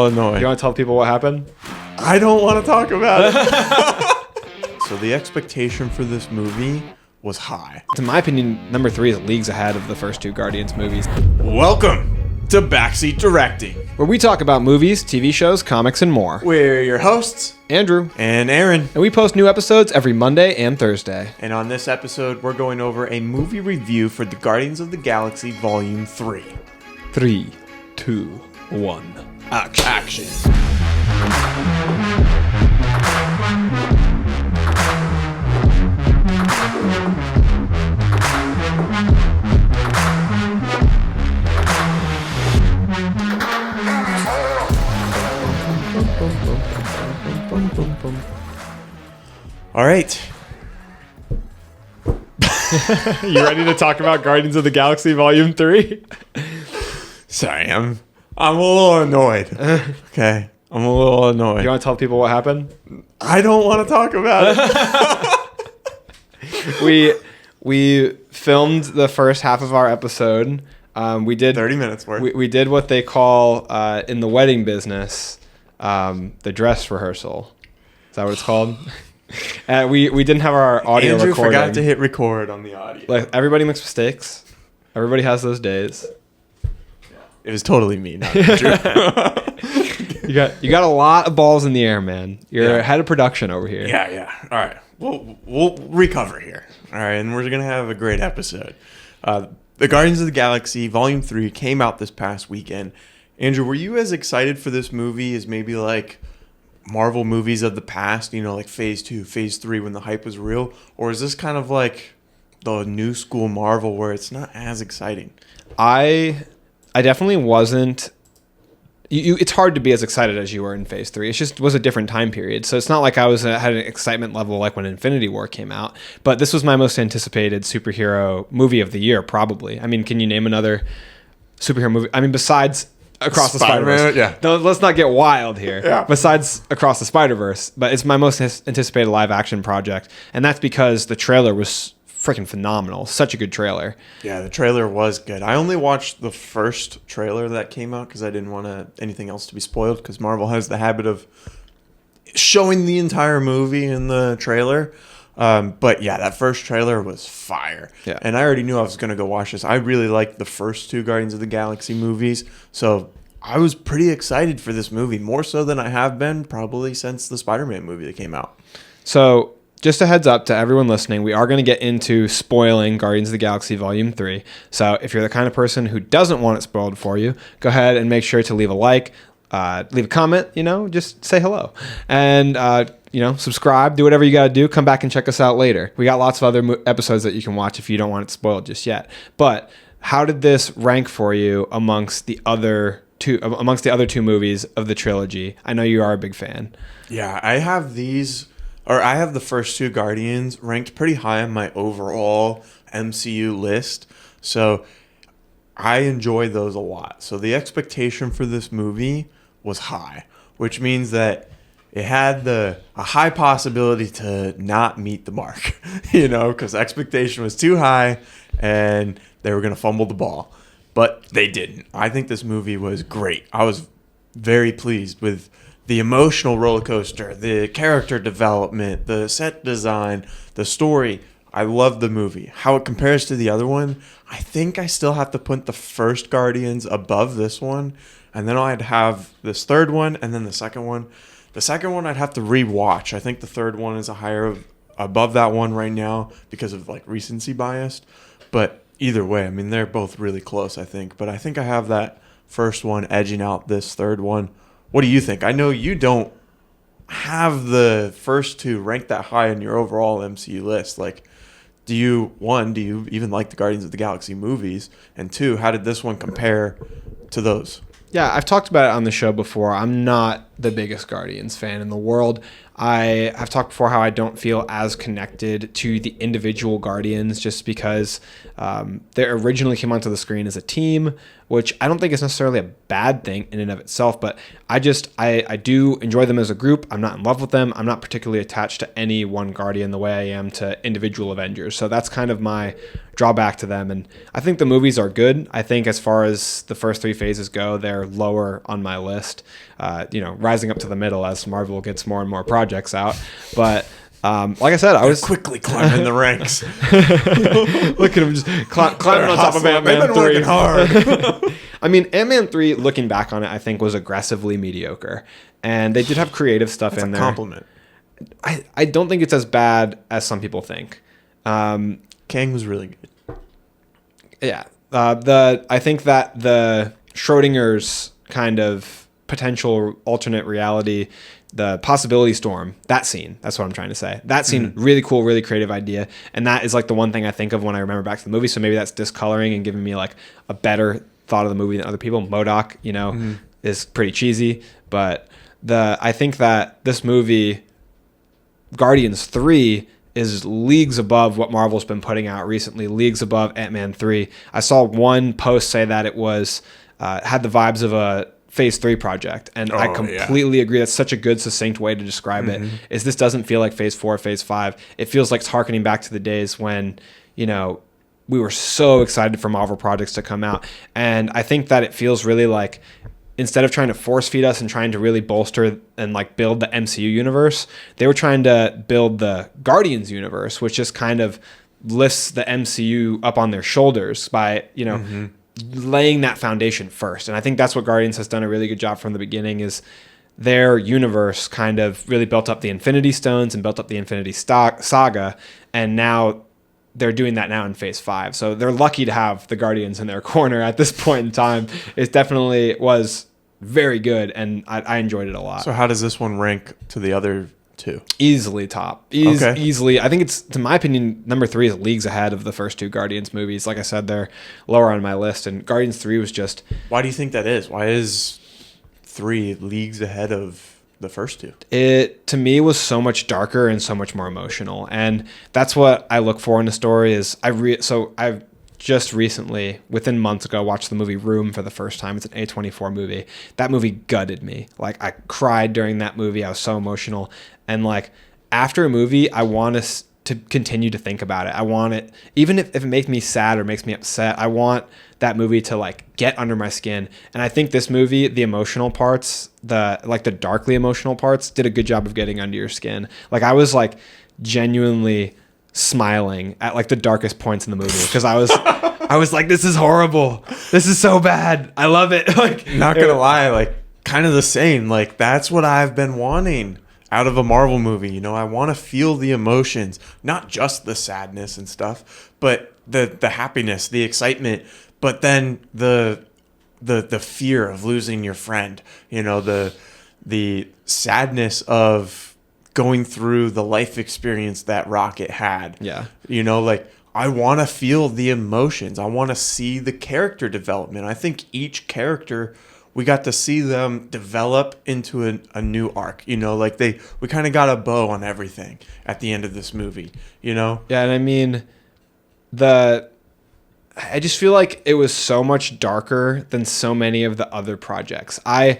little annoyed. You want to tell people what happened? I don't want to talk about it. So the expectation for this movie was high. In my opinion, number 3 is leagues ahead of the first 2 Guardians movies. Welcome to Backseat Directing, Where we talk about movies, TV shows, comics, and more. we're your hosts, Andrew. and Aaron. And we post new episodes every Monday and Thursday. And on this episode, we're going over a movie review for the Guardians of the Galaxy Volume 3. 3, 2, 1. Action. All right. You ready to talk about Guardians of the Galaxy Volume 3? Sorry, I'm a little annoyed. Okay, I'm a little annoyed. You want to tell people what happened? I don't want to talk about it. We filmed the first half of our episode. We did 30 minutes worth. We did what they call in the wedding business the dress rehearsal. Is that what it's called? We didn't have our audio Andrew recording. forgot to hit record on the audio. Like, everybody makes mistakes. Everybody has those days. It was totally me, not Andrew. You got a lot of balls in the air, man. You're Yeah. head of production over here. Yeah. All right, we'll recover here. All right, and we're gonna have a great episode. The Guardians of the Galaxy Volume 3 came out this past weekend. Andrew, were you as excited for this movie as maybe like Marvel movies of the past, you know, like Phase 2, Phase 3 when the hype was real? Or is this kind of like the new school Marvel where it's not as exciting? I definitely wasn't. It's hard to be as excited as you were in Phase 3. It just was a different time period. So it's not like I had an excitement level like when Infinity War came out. But this was my most anticipated superhero movie of the year, probably. I mean, can you name another superhero movie? I mean, besides Across the Spider-Verse. Yeah. No, let's not get wild here. Yeah. Besides Across the Spider-Verse. But it's my most anticipated live action project. And that's because the trailer was freaking phenomenal. Such a good trailer. Yeah, the trailer was good. I only watched the first trailer that came out because I didn't want anything else to be spoiled, because Marvel has the habit of showing the entire movie in the trailer. But yeah, that first trailer was fire. Yeah. And I already knew I was going to go watch this. I really liked the first 2 Guardians of the Galaxy movies. So I was pretty excited for this movie, more so than I have been probably since the Spider-Man movie that came out. So, just a heads up to everyone listening, we are going to get into spoiling Guardians of the Galaxy Volume 3. So, if you're the kind of person who doesn't want it spoiled for you, go ahead and make sure to leave a like, leave a comment, just say hello. And, subscribe, do whatever you got to do. Come back and check us out later. We got lots of other episodes that you can watch if you don't want it spoiled just yet. But how did this rank for you amongst the other two movies of the trilogy? I know you are a big fan. Yeah, I have the first 2 Guardians ranked pretty high on my overall MCU list. So I enjoy those a lot. So the expectation for this movie was high, which means that it had a high possibility to not meet the mark, because expectation was too high and they were going to fumble the ball. But they didn't. I think this movie was great. I was very pleased with the emotional roller coaster, the character development, the set design, the story. I love the movie. How it compares to the other one, I think I still have to put the first Guardians above this one. And then I'd have this third one and then the second one. The second one I'd have to rewatch. I think the third one is above that one right now because of like recency bias. But either way, I mean, they're both really close, I think. But I think I have that first one edging out this third one. What do you think? I know you don't have the first 2 ranked that high in your overall MCU list. Like, do you even like the Guardians of the Galaxy movies? And 2, how did this one compare to those? Yeah, I've talked about it on the show before. I'm not the biggest Guardians fan in the world. I've talked before how I don't feel as connected to the individual Guardians just because they originally came onto the screen as a team, which I don't think is necessarily a bad thing in and of itself, but I do enjoy them as a group. I'm not in love with them. I'm not particularly attached to any one Guardian the way I am to individual Avengers. So that's kind of my drawback to them. And I think the movies are good. I think as far as the first 3 phases go, they're lower on my list, rising up to the middle as Marvel gets more and more projects out. But like I said, I was quickly climbing the ranks. Look at him just climbing on top of Ant-Man 3. They've been working hard. I mean, Ant-Man 3, looking back on it, I think was aggressively mediocre. And they did have creative stuff in there. Compliment. I don't think it's as bad as some people think. Kang was really good. Yeah. I think that the Schrodinger's kind of potential alternate reality, the possibility storm, that's what I'm trying to say. That scene, really cool, really creative idea. And that is like the one thing I think of when I remember back to the movie. So maybe that's discoloring and giving me like a better thought of the movie than other people. MODOK, is pretty cheesy. But I think that this movie, Guardians 3, is leagues above what Marvel's been putting out recently, leagues above Ant-Man 3. I saw one post say that it was had the vibes of a Phase 3 project, and I completely agree. That's such a good, succinct way to describe it. Is this doesn't feel like Phase 4, Phase 5. It feels like it's harkening back to the days when, we were so excited for Marvel projects to come out. And I think that it feels really like, instead of trying to force feed us and trying to really bolster and like build the MCU universe, they were trying to build the Guardians universe, which just kind of lifts the MCU up on their shoulders by, laying that foundation first. And I think that's what Guardians has done a really good job from the beginning, is their universe kind of really built up the Infinity Stones and built up the Infinity Saga. And now they're doing that now in Phase 5. So they're lucky to have the Guardians in their corner at this point in time. It definitely was very good, and I enjoyed it a lot. So how does this one rank to the other two? Easily top. Easily. I think it's, to my opinion, number 3 is leagues ahead of the first 2 Guardians movies. Like I said, they're lower on my list, and Guardians 3 was just... Why do you think that is? Why is 3 leagues ahead of the first 2? It, to me, was so much darker and so much more emotional, and that's what I look for in a story. Is I've just recently, within months ago, watched the movie Room for the first time. It's an A24 movie. That movie gutted me. Like, I cried during that movie. I was so emotional. And like, after a movie, I want to continue to think about it. I want it, even if it makes me sad or makes me upset, I want that movie to like get under my skin. And I think this movie, the emotional parts, the darkly emotional parts, did a good job of getting under your skin. Like, I was like genuinely smiling at like the darkest points in the movie, because I was like, this is horrible, this is so bad, I love it. Like, not gonna lie, like, kind of the same. Like, that's what I've been wanting out of a Marvel movie. I want to feel the emotions, not just the sadness and stuff, but the happiness, the excitement, but then the fear of losing your friend, the sadness of going through the life experience that Rocket had. Yeah. I want to feel the emotions. I want to see the character development. I think each character, we got to see them develop into a new arc. We kind of got a bow on everything at the end of this movie, Yeah, and I mean, I just feel like it was so much darker than so many of the other projects. I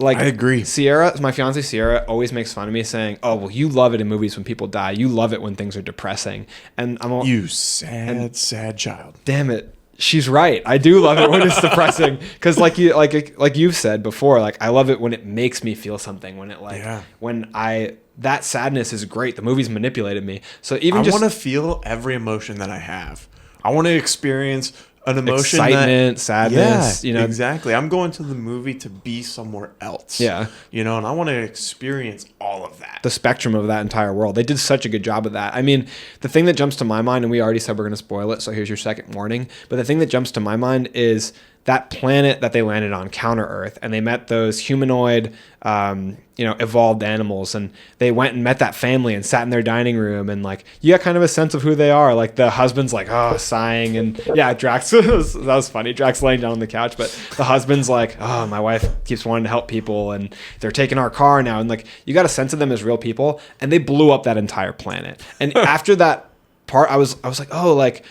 agree. Sierra, my fiance Sierra, always makes fun of me saying, "Oh, well, you love it in movies when people die. You love it when things are depressing." And you sad child. Damn it, she's right. I do love it when it's depressing, because like you've said before, like, I love it when it makes me feel something. When it that sadness is great. The movie's manipulated me. So I want to feel every emotion that I have. I want to experience an emotion, excitement, sadness. Exactly. I'm going to the movie to be somewhere else. Yeah. And I want to experience all of that. The spectrum of that entire world. They did such a good job of that. I mean, the thing that jumps to my mind, and we already said we're going to spoil it, so here's your second warning, but the thing that jumps to my mind is that planet that they landed on, Counter Earth, and they met those humanoid, evolved animals, and they went and met that family and sat in their dining room, and like you got kind of a sense of who they are. Like the husband's like, oh, sighing, and yeah, Drax that was funny. Drax laying down on the couch, but the husband's like, oh, my wife keeps wanting to help people, and they're taking our car now, and like you got a sense of them as real people, and they blew up that entire planet. And after that part, I was like, oh, like.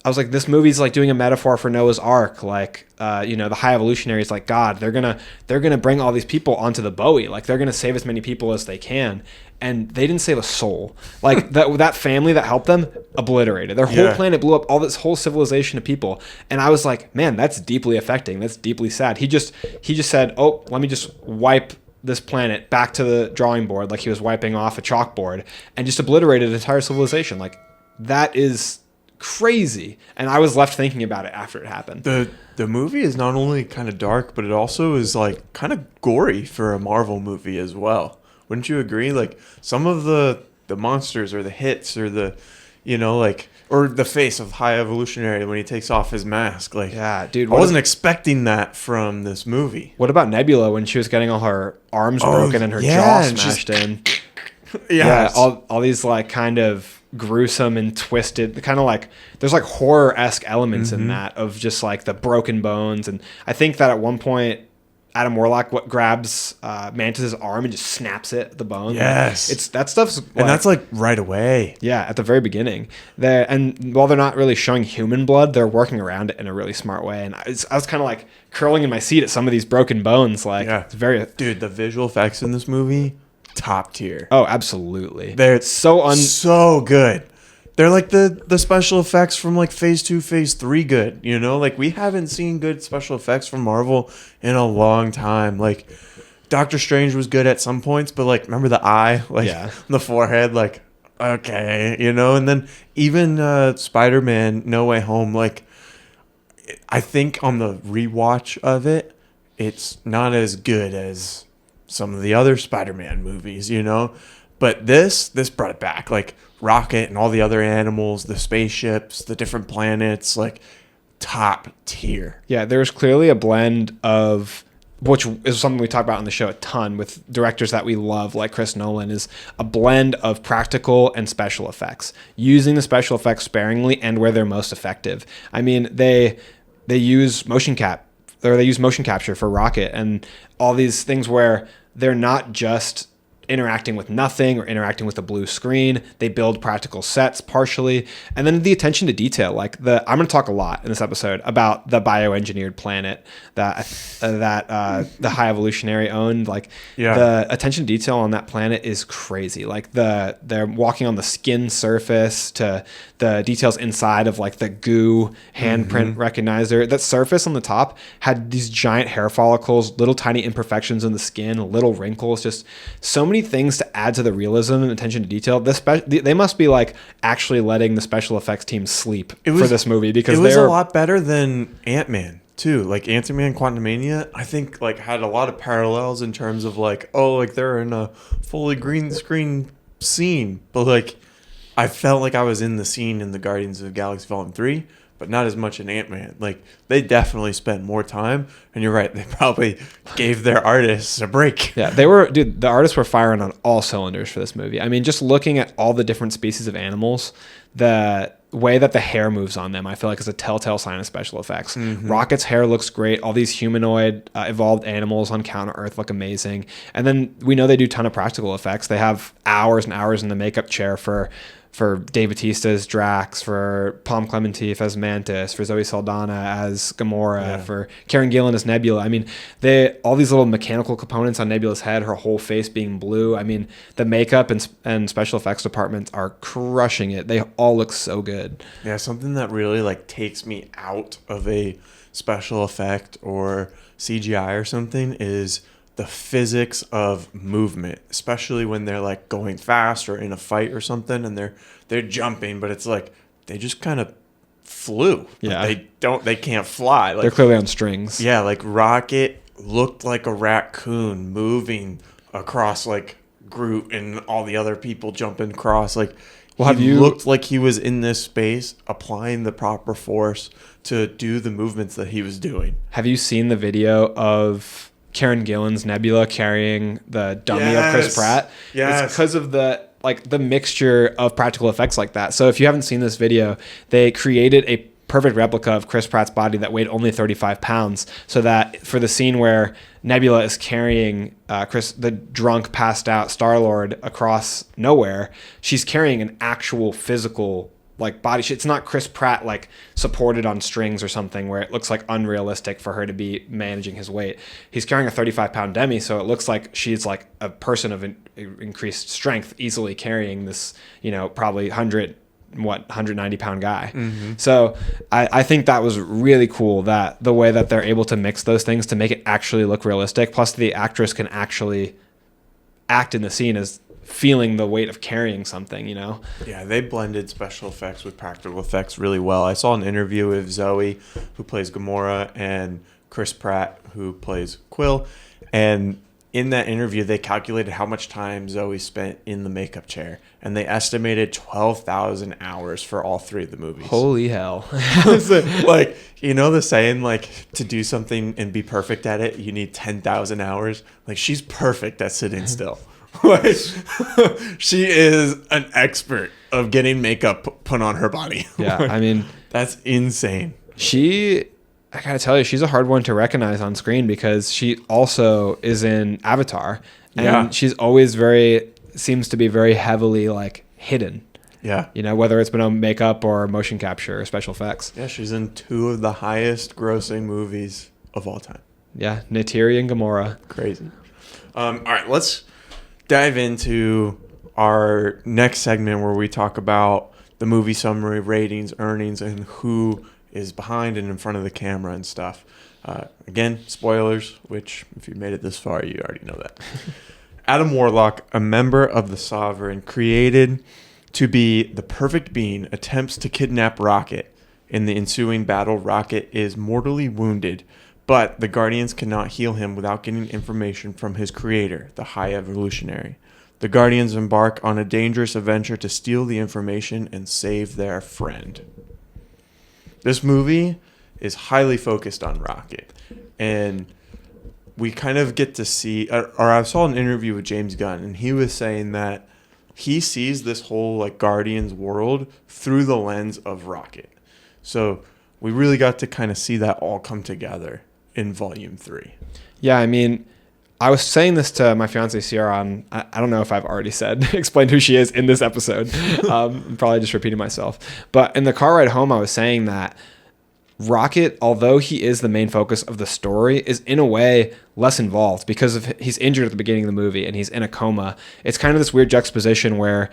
I was like, this movie's like doing a metaphor for Noah's Ark. Like, the high evolutionary is like God. They're gonna bring all these people onto the Bowie. Like, they're gonna save as many people as they can. And they didn't save a soul. Like that family that helped them obliterated. Their whole planet blew up. All this whole civilization of people. And I was like, man, that's deeply affecting. That's deeply sad. He just said, oh, let me just wipe this planet back to the drawing board, like he was wiping off a chalkboard, and just obliterated an entire civilization. Like, that is crazy. And I was left thinking about it after it happened. The movie is not only kind of dark, but it also is like kind of gory for a Marvel movie as well. Wouldn't you agree? Like some of the monsters or the hits or the, or the face of High Evolutionary when he takes off his mask. Like, yeah, dude, I wasn't expecting that from this movie. What about Nebula when she was getting all her arms broken and her jaw smashed in? Yeah, all these like kind of gruesome and twisted, kind of like there's like horror-esque elements in that of just like the broken bones. And I think that at one point Adam Warlock grabs Mantis's arm and just snaps it at the bone. Yes, it's that stuff's like, and that's like right away. Yeah, at the very beginning. And while they're not really showing human blood, they're working around it in a really smart way. And I was kind of like curling in my seat at some of these broken bones. Like, it's very dude, the visual effects in this movie, top tier. Oh, absolutely. They're so good. They're like the special effects from like phase 2, phase 3 good, like we haven't seen good special effects from Marvel in a long time. Like Doctor Strange was good at some points, but like remember the eye, like the forehead, like okay, and then even Spider-Man No Way Home, like I think on the rewatch of it, it's not as good as some of the other Spider-Man movies, but this brought it back. Like Rocket and all the other animals, the spaceships, the different planets, like top tier. Yeah, there's clearly a blend of, which is something we talk about on the show a ton with directors that we love, like Chris Nolan, is a blend of practical and special effects, using the special effects sparingly and where they're most effective. I mean, they use motion capture for Rocket and all these things where they're not just interacting with nothing or interacting with a blue screen. They build practical sets partially. And then the attention to detail, like I'm going to talk a lot in this episode about the bioengineered planet that the High Evolutionary owned. Like the attention to detail on that planet is crazy. Like they're walking on the skin surface to the details inside of like the goo handprint recognizer. That surface on the top had these giant hair follicles, little tiny imperfections in the skin, little wrinkles, just so many things to add to the realism and attention to detail. They must be like actually letting the special effects team sleep for this movie, because it was a lot better than Ant-Man too. Like Ant-Man Quantumania, I think like had a lot of parallels in terms of like, oh, like they're in a fully green screen scene, but like I felt like I was in the scene in the Guardians of the Galaxy Volume 3, but not as much in Ant-Man. Like, they definitely spent more time, and you're right, they probably gave their artists a break. Yeah, the artists were firing on all cylinders for this movie. I mean, just looking at all the different species of animals, the way that the hair moves on them, I feel like is a telltale sign of special effects. Rocket's hair looks great. All these humanoid evolved animals on Counter-Earth look amazing. And then we know they do a ton of practical effects. They have hours and hours in the makeup chair for Dave Bautista's Drax, for Palm Clemente as Mantis, for Zoe Saldana as Gamora, for Karen Gillan as Nebula. I mean, all these little mechanical components on Nebula's head, her whole face being blue. I mean, the makeup and special effects departments are crushing it. They all look so good. Yeah, something that really like takes me out of a special effect or CGI or something is the physics of movement, especially when they're like going fast or in a fight or something, and they're jumping, but it's like they just kind of flew. Yeah, they can't fly. Like, they're clearly on strings. Yeah, like Rocket looked like a raccoon moving across like Groot and all the other people jumping across. Like Well, he looked like he was in this space applying the proper force to do the movements that he was doing. Have you seen the video of Karen Gillan's Nebula carrying the dummy of Chris Pratt? Yes. It's because of the mixture of practical effects like that. So if you haven't seen this video, they created a perfect replica of Chris Pratt's body that weighed only 35 pounds, so that for the scene where Nebula is carrying the drunk, passed out Star-Lord across nowhere, she's carrying an actual physical body. It's not Chris Pratt supported on strings or something where it looks unrealistic for her to be managing his weight. He's carrying a 35-pound demi, so it looks like she's a person of increased strength, easily carrying this, probably 190-pound guy. Mm-hmm. So I think that was really cool, that the way that they're able to mix those things to make it actually look realistic. Plus the actress can actually act in the scene as feeling the weight of carrying something, Yeah, they blended special effects with practical effects really well. I saw an interview with Zoe, who plays Gamora, and Chris Pratt, who plays Quill, and in that interview they calculated how much time Zoe spent in the makeup chair, and they estimated 12,000 hours for all three of the movies. Holy hell. So, the saying, to do something and be perfect at it, you need 10,000 hours. She's perfect at sitting still. She is an expert of getting makeup put on her body. Yeah, I mean, that's insane. I gotta tell you, she's a hard one to recognize on screen because she also is in Avatar, and she's always seems to be very heavily hidden. Yeah. Whether it's been on makeup or motion capture or special effects. Yeah, she's in two of the highest grossing movies of all time. Yeah, Neytiri and Gamora. Crazy. All right, let's dive into our next segment where we talk about the movie summary, ratings, earnings, and who is behind and in front of the camera and stuff. Again, spoilers, which if you made it this far, you already know that. Adam Warlock, a member of the Sovereign, created to be the perfect being, attempts to kidnap Rocket. In the ensuing battle, Rocket is mortally wounded, but the Guardians cannot heal him without getting information from his creator, the High Evolutionary. The Guardians embark on a dangerous adventure to steal the information and save their friend. This movie is highly focused on Rocket, and we kind of get to see, or I saw an interview with James Gunn, and he was saying that he sees this whole Guardians world through the lens of Rocket. So we really got to kind of see that all come together in Volume 3. Yeah, I mean, I was saying this to my fiance Sierra, and I don't know if I've already explained who she is in this episode. I'm probably just repeating myself. But in the car ride home, I was saying that Rocket, although he is the main focus of the story, is in a way less involved because he's injured at the beginning of the movie and he's in a coma. It's kind of this weird juxtaposition where,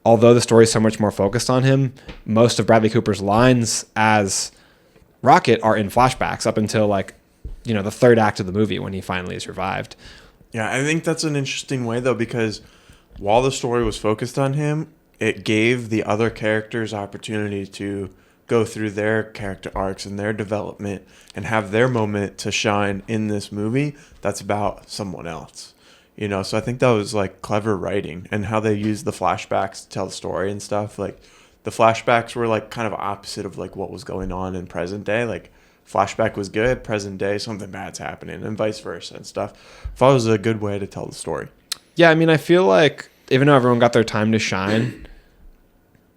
although the story is so much more focused on him, most of Bradley Cooper's lines as Rocket are in flashbacks up until the third act of the movie when he finally is revived. Yeah, I think that's an interesting way though, because while the story was focused on him, it gave the other characters opportunity to go through their character arcs and their development and have their moment to shine in this movie that's about someone else. So I think that was clever writing, and how they used the flashbacks to tell the story and stuff. The flashbacks were kind of opposite of what was going on in present day. Flashback was good, present day something bad's happening, and vice versa and stuff. I thought it was a good way to tell the story. Yeah, I mean, I feel even though everyone got their time to shine,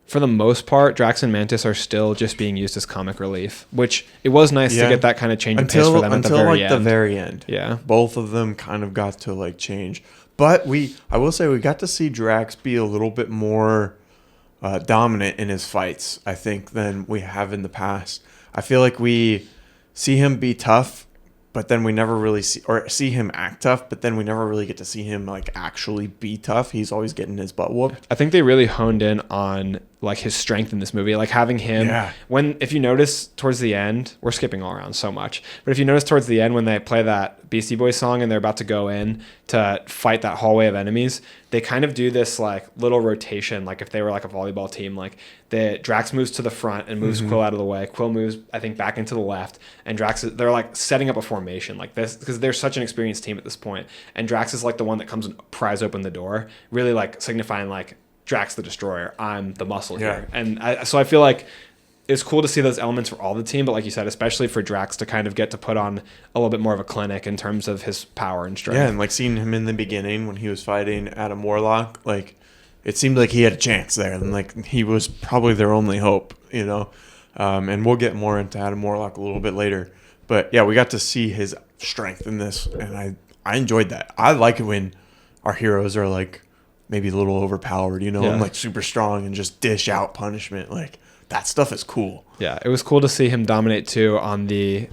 for the most part, Drax and Mantis are still just being used as comic relief, which it was nice to get that kind of change of pace for them at the very end. Until the very end. Yeah. Both of them kind of got to change. But I will say we got to see Drax be a little bit more dominant in his fights, I think, than we have in the past. I feel like we see him be tough, but then we never really see him act tough, but then we never really get to see him actually be tough. He's always getting his butt whooped. I think they really honed in on his strength in this movie, having him if you notice towards the end, we're skipping all around so much, but if you notice towards the end when they play that Beastie Boys song and they're about to go in to fight that hallway of enemies, they kind of do this little rotation, if they were a volleyball team, the Drax moves to the front and moves Quill out of the way. Quill moves, I think, back into the left, and they're setting up a formation like this because they're such an experienced team at this point, and Drax is the one that comes and pries open the door, really signifying Drax the Destroyer. I'm the muscle Yeah. here. And so I feel like it's cool to see those elements for all the team, but like you said, especially for Drax to kind of get to put on a little bit more of a clinic in terms of his power and strength. Yeah, and like seeing him in the beginning when he was fighting Adam Warlock, like it seemed like he had a chance there, and like he was probably their only hope, you know. And we'll get more into Adam Warlock a little bit later, but yeah, we got to see his strength in this, and I enjoyed that. I like it when our heroes are like maybe a little overpowered, you know, and like super strong and just dish out punishment. Like that stuff is cool. Yeah, it was cool to see him dominate too on the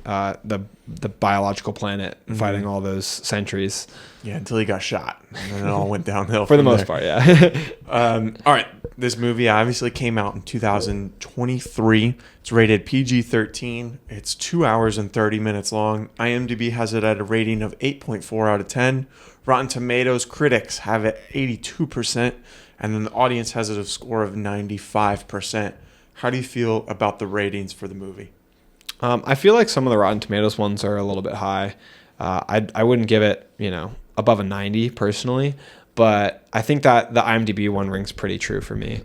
biological planet, fighting all those sentries. Yeah, until he got shot, and then it all went downhill For the most part, yeah. All right, this movie obviously came out in 2023. It's rated PG-13. It's 2 hours and 30 minutes long. IMDb has it at a rating of 8.4 out of 10. Rotten Tomatoes critics have it 82%, and then the audience has it a score of 95%. How do you feel about the ratings for the movie? I feel like some of the Rotten Tomatoes ones are a little bit high. I wouldn't give it, above a 90 personally, but I think that the IMDb one rings pretty true for me.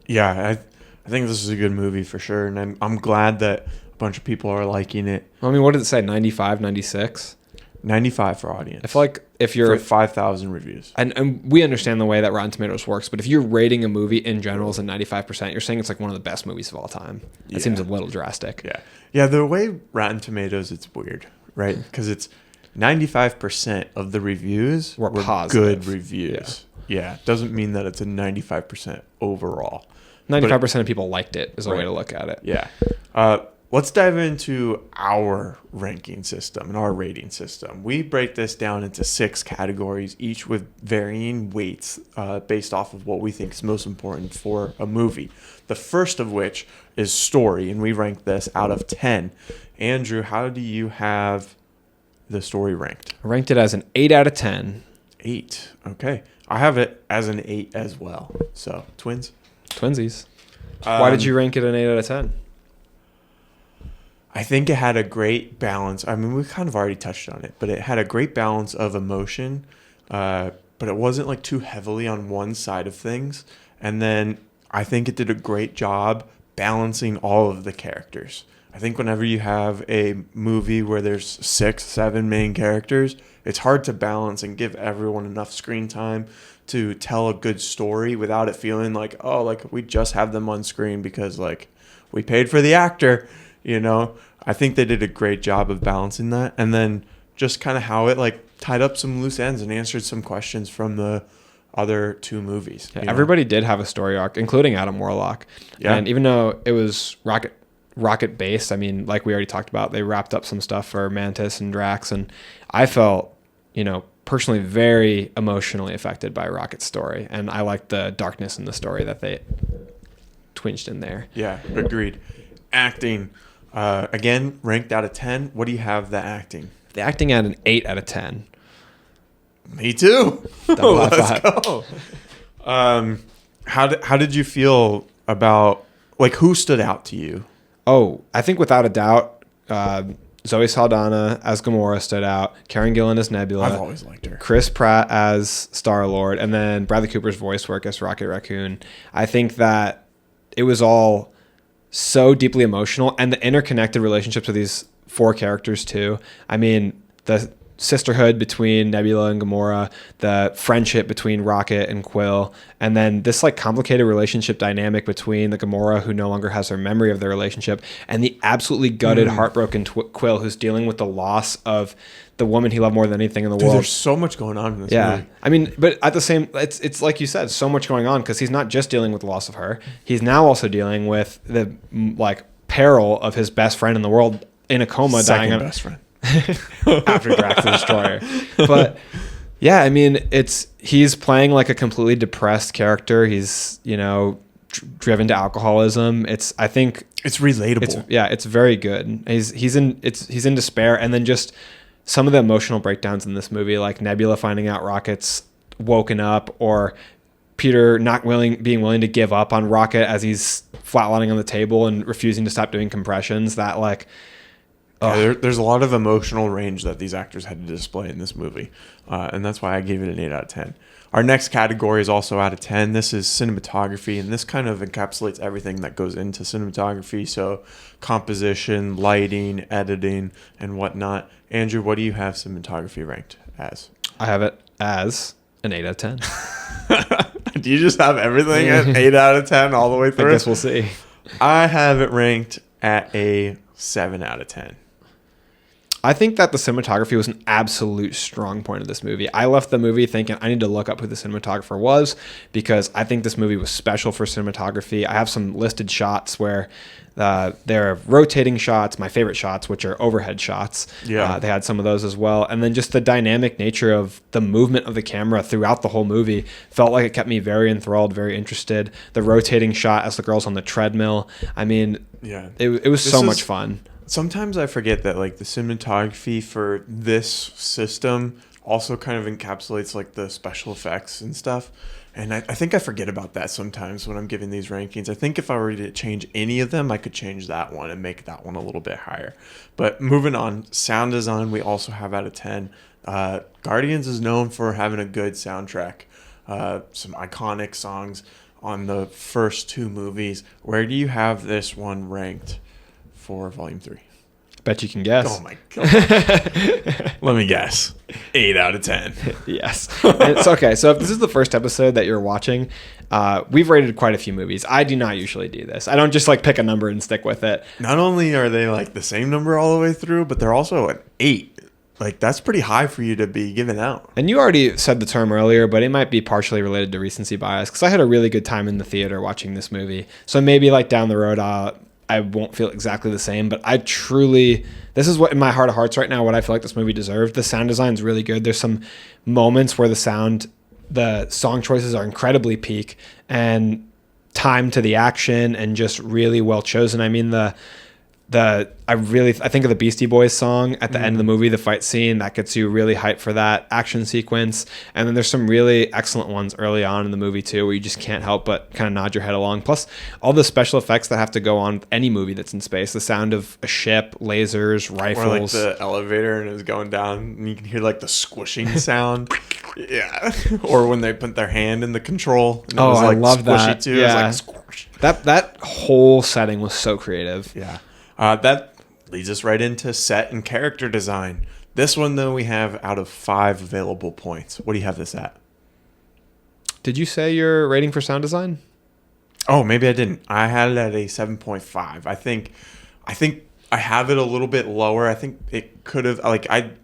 Yeah, I think this is a good movie for sure, and I'm glad that a bunch of people are liking it. I mean, what did it say? 95, 96? 95 for audience. I feel like if you're... For 5,000 reviews. And we understand the way that Rotten Tomatoes works, but if you're rating a movie in general as a 95%, you're saying it's like one of the best movies of all time. That seems a little drastic. Yeah. Yeah, the way Rotten Tomatoes, it's weird, right? Because it's 95% of the reviews were good reviews. Yeah. It doesn't mean that it's a 95% overall. 95% of people liked it is a way to look at it. Yeah. Let's dive into our ranking system and our rating system. We break this down into 6 categories, each with varying weights based off of what we think is most important for a movie. The first of which is story, and we rank this out of 10. Andrew, how do you have the story ranked? I ranked it as an 8 out of 10. 8. Okay. I have it as an 8 as well. So, twins? Twinsies. Why did you rank it an 8 out of 10? I think it had a great balance. I mean, we kind of already touched on it, but it had a great balance of emotion, but it wasn't like too heavily on one side of things. And then I think it did a great job balancing all of the characters. I think whenever you have a movie where there's 6, 7 main characters, it's hard to balance and give everyone enough screen time to tell a good story without it feeling like, oh, like we just have them on screen because like we paid for the actor. You know, I think they did a great job of balancing that. And then just kind of how it like tied up some loose ends and answered some questions from the other 2 movies. Yeah, everybody did have a story arc, including Adam Warlock. Yeah. And even though it was rocket based, I mean, like we already talked about, they wrapped up some stuff for Mantis and Drax. And I felt, personally very emotionally affected by Rocket's story. And I liked the darkness in the story that they twinged in there. Yeah, agreed. Acting. Again, ranked out of 10. What do you have the acting? The acting at an 8 out of 10. Me too. Let's go. How did you feel about, like, who stood out to you? Oh, I think without a doubt, Zoe Saldana as Gamora stood out. Karen Gillan as Nebula. I've always liked her. Chris Pratt as Star-Lord. And then Bradley Cooper's voice work as Rocket Raccoon. I think that it was all so deeply emotional, and the interconnected relationships of these 4 characters too. I mean, the sisterhood between Nebula and Gamora, the friendship between Rocket and Quill, and then this like complicated relationship dynamic between the Gamora who no longer has her memory of their relationship, and the absolutely gutted, heartbroken Quill who's dealing with the loss of the woman he loved more than anything in the world. There's so much going on in this movie. I mean, but at the same, it's like you said, so much going on because he's not just dealing with the loss of her. He's now also dealing with the like peril of his best friend in the world in a coma, dying. Second best friend. After Drax the Destroyer. But yeah, I mean, he's playing like a completely depressed character. He's, driven to alcoholism. I think it's relatable. It's very good. He's in despair, and then just some of the emotional breakdowns in this movie, like Nebula finding out Rocket's woken up, or Peter being willing to give up on Rocket as he's flatlining on the table and refusing to stop doing compressions. That like Yeah, there's a lot of emotional range that these actors had to display in this movie, and that's why I gave it an 8 out of 10. Our next category is also out of 10. This is cinematography, and this kind of encapsulates everything that goes into cinematography. So composition, lighting, editing, and whatnot. Andrew, what do you have cinematography ranked as? I have it as an 8 out of 10. Do you just have everything at 8 out of 10 all the way through? I guess we'll see. I have it ranked at a 7 out of 10. I think that the cinematography was an absolute strong point of this movie. I left the movie thinking I need to look up who the cinematographer was because I think this movie was special for cinematography. I have some listed shots where they're rotating shots, my favorite shots, which are overhead shots. Yeah. They had some of those as well. And then just the dynamic nature of the movement of the camera throughout the whole movie felt like it kept me very enthralled, very interested. The rotating shot as the girl's on the treadmill. I mean, yeah, it was so much fun. Sometimes I forget that like the cinematography for this system also kind of encapsulates like the special effects and stuff. And I think I forget about that sometimes when I'm giving these rankings. I think if I were to change any of them, I could change that one and make that one a little bit higher. But moving on, sound design we also have out of 10. Guardians is known for having a good soundtrack. Some iconic songs on the first two movies. Where do you have this one ranked for Volume 3? Bet you can guess. Oh my god. Let me guess. 8 out of 10. Yes. It's okay. So if this is the first episode that you're watching, we've rated quite a few movies. I do not usually do this. I don't just like pick a number and stick with it. Not only are they like the same number all the way through, but they're also an 8. Like that's pretty high for you to be giving out. And you already said the term earlier, but it might be partially related to recency bias because I had a really good time in the theater watching this movie. So maybe like down the road, I won't feel exactly the same, but I truly, this is what in my heart of hearts right now, what I feel like this movie deserved. The sound design is really good. There's some moments where the song choices are incredibly peak and time to the action and just really well chosen. I mean, I think of the Beastie Boys song at the end of the movie, the fight scene that gets you really hyped for that action sequence. And then there's some really excellent ones early on in the movie too, where you just can't help but kind of nod your head along. Plus all the special effects that have to go on with any movie that's in space, the sound of a ship, lasers, rifles. Or like the elevator and it's going down and you can hear like the squishing sound. Yeah. Or when they put their hand in the control. And it was like I love that. Too. Yeah. It was like squish. That whole setting was so creative. Yeah. That leads us right into set and character design. This one, though, we have out of 5 available points. What do you have this at? Did you say your rating for sound design? Oh, maybe I didn't. I had it at a 7.5. I think I have it a little bit lower. I think it could have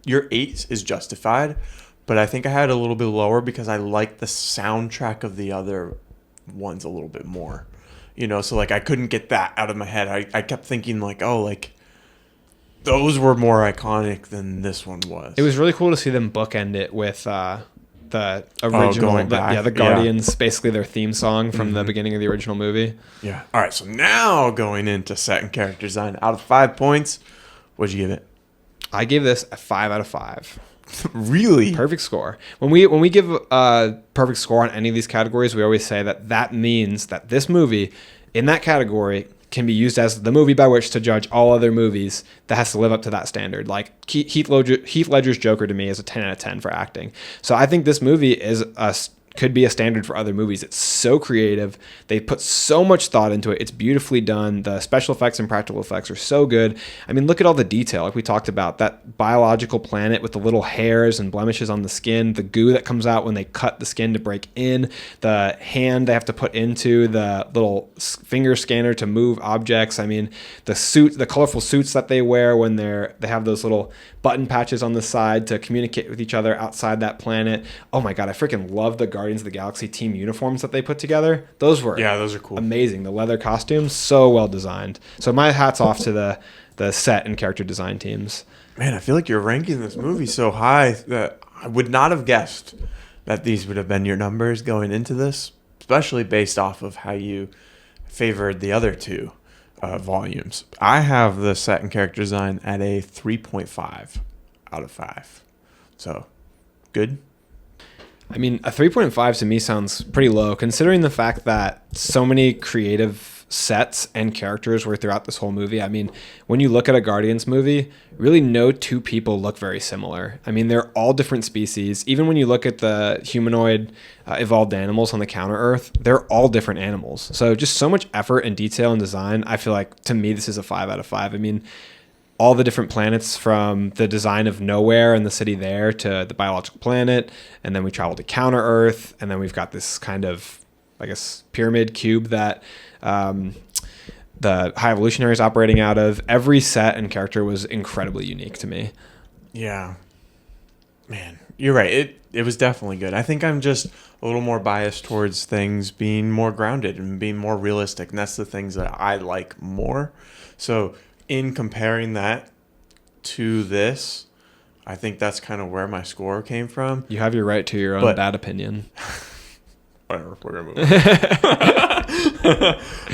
your 8 is justified, but I think I had it a little bit lower because I like the soundtrack of the other ones a little bit more. You know, so like I couldn't get that out of my head. I kept thinking like, oh, like those were more iconic than this one was. It was really cool to see them bookend it with the original, the Guardians, basically their theme song from the beginning of the original movie. Yeah. All right. So now going into set and character design, out of 5 points, what'd you give it? I gave this a 5 out of 5. Really? Perfect score. When we give a perfect score on any of these categories, we always say that means that this movie in that category can be used as the movie by which to judge all other movies that has to live up to that standard. Like Heath Ledger's Joker to me is a 10 out of 10 for acting. So I think this movie could be a standard for other movies. It's so creative. They put so much thought into it. It's beautifully done. The special effects and practical effects are so good. I mean, look at all the detail. Like we talked about, that biological planet with the little hairs and blemishes on the skin, the goo that comes out when they cut the skin to break in, the hand they have to put into the little finger scanner to move objects. I mean, the colorful suits that they wear when they have those little button patches on the side to communicate with each other outside that planet. Oh my God, I freaking love the Guardians of the Galaxy team uniforms that they put together. Those are cool. Amazing. The leather costumes, so well designed. So my hat's off to the set and character design teams. Man, I feel like you're ranking this movie so high that I would not have guessed that these would have been your numbers going into this, especially based off of how you favored the other two volumes. I have the set and character design at a 3.5 out of 5. So, good. I mean, a 3.5 to me sounds pretty low, considering the fact that so many creative sets and characters were throughout this whole movie. I mean, when you look at a Guardians movie, really no two people look very similar. I mean, they're all different species. Even when you look at the humanoid evolved animals on the counter Earth, they're all different animals. So just so much effort and detail and design. I feel like, to me, this is a 5 out of 5. I mean, all the different planets, from the design of Nowhere and the city there to the biological planet. And then we travel to counter Earth. And then we've got this kind of, I guess, pyramid cube that the High Evolutionary is operating out of. Every set and character was incredibly unique to me. Yeah. Man, you're right. It was definitely good. I think I'm just a little more biased towards things being more grounded and being more realistic. And that's the things that I like more. So in comparing that to this, I think that's kind of where my score came from. You have your right to your own bad opinion. Whatever, we're going to move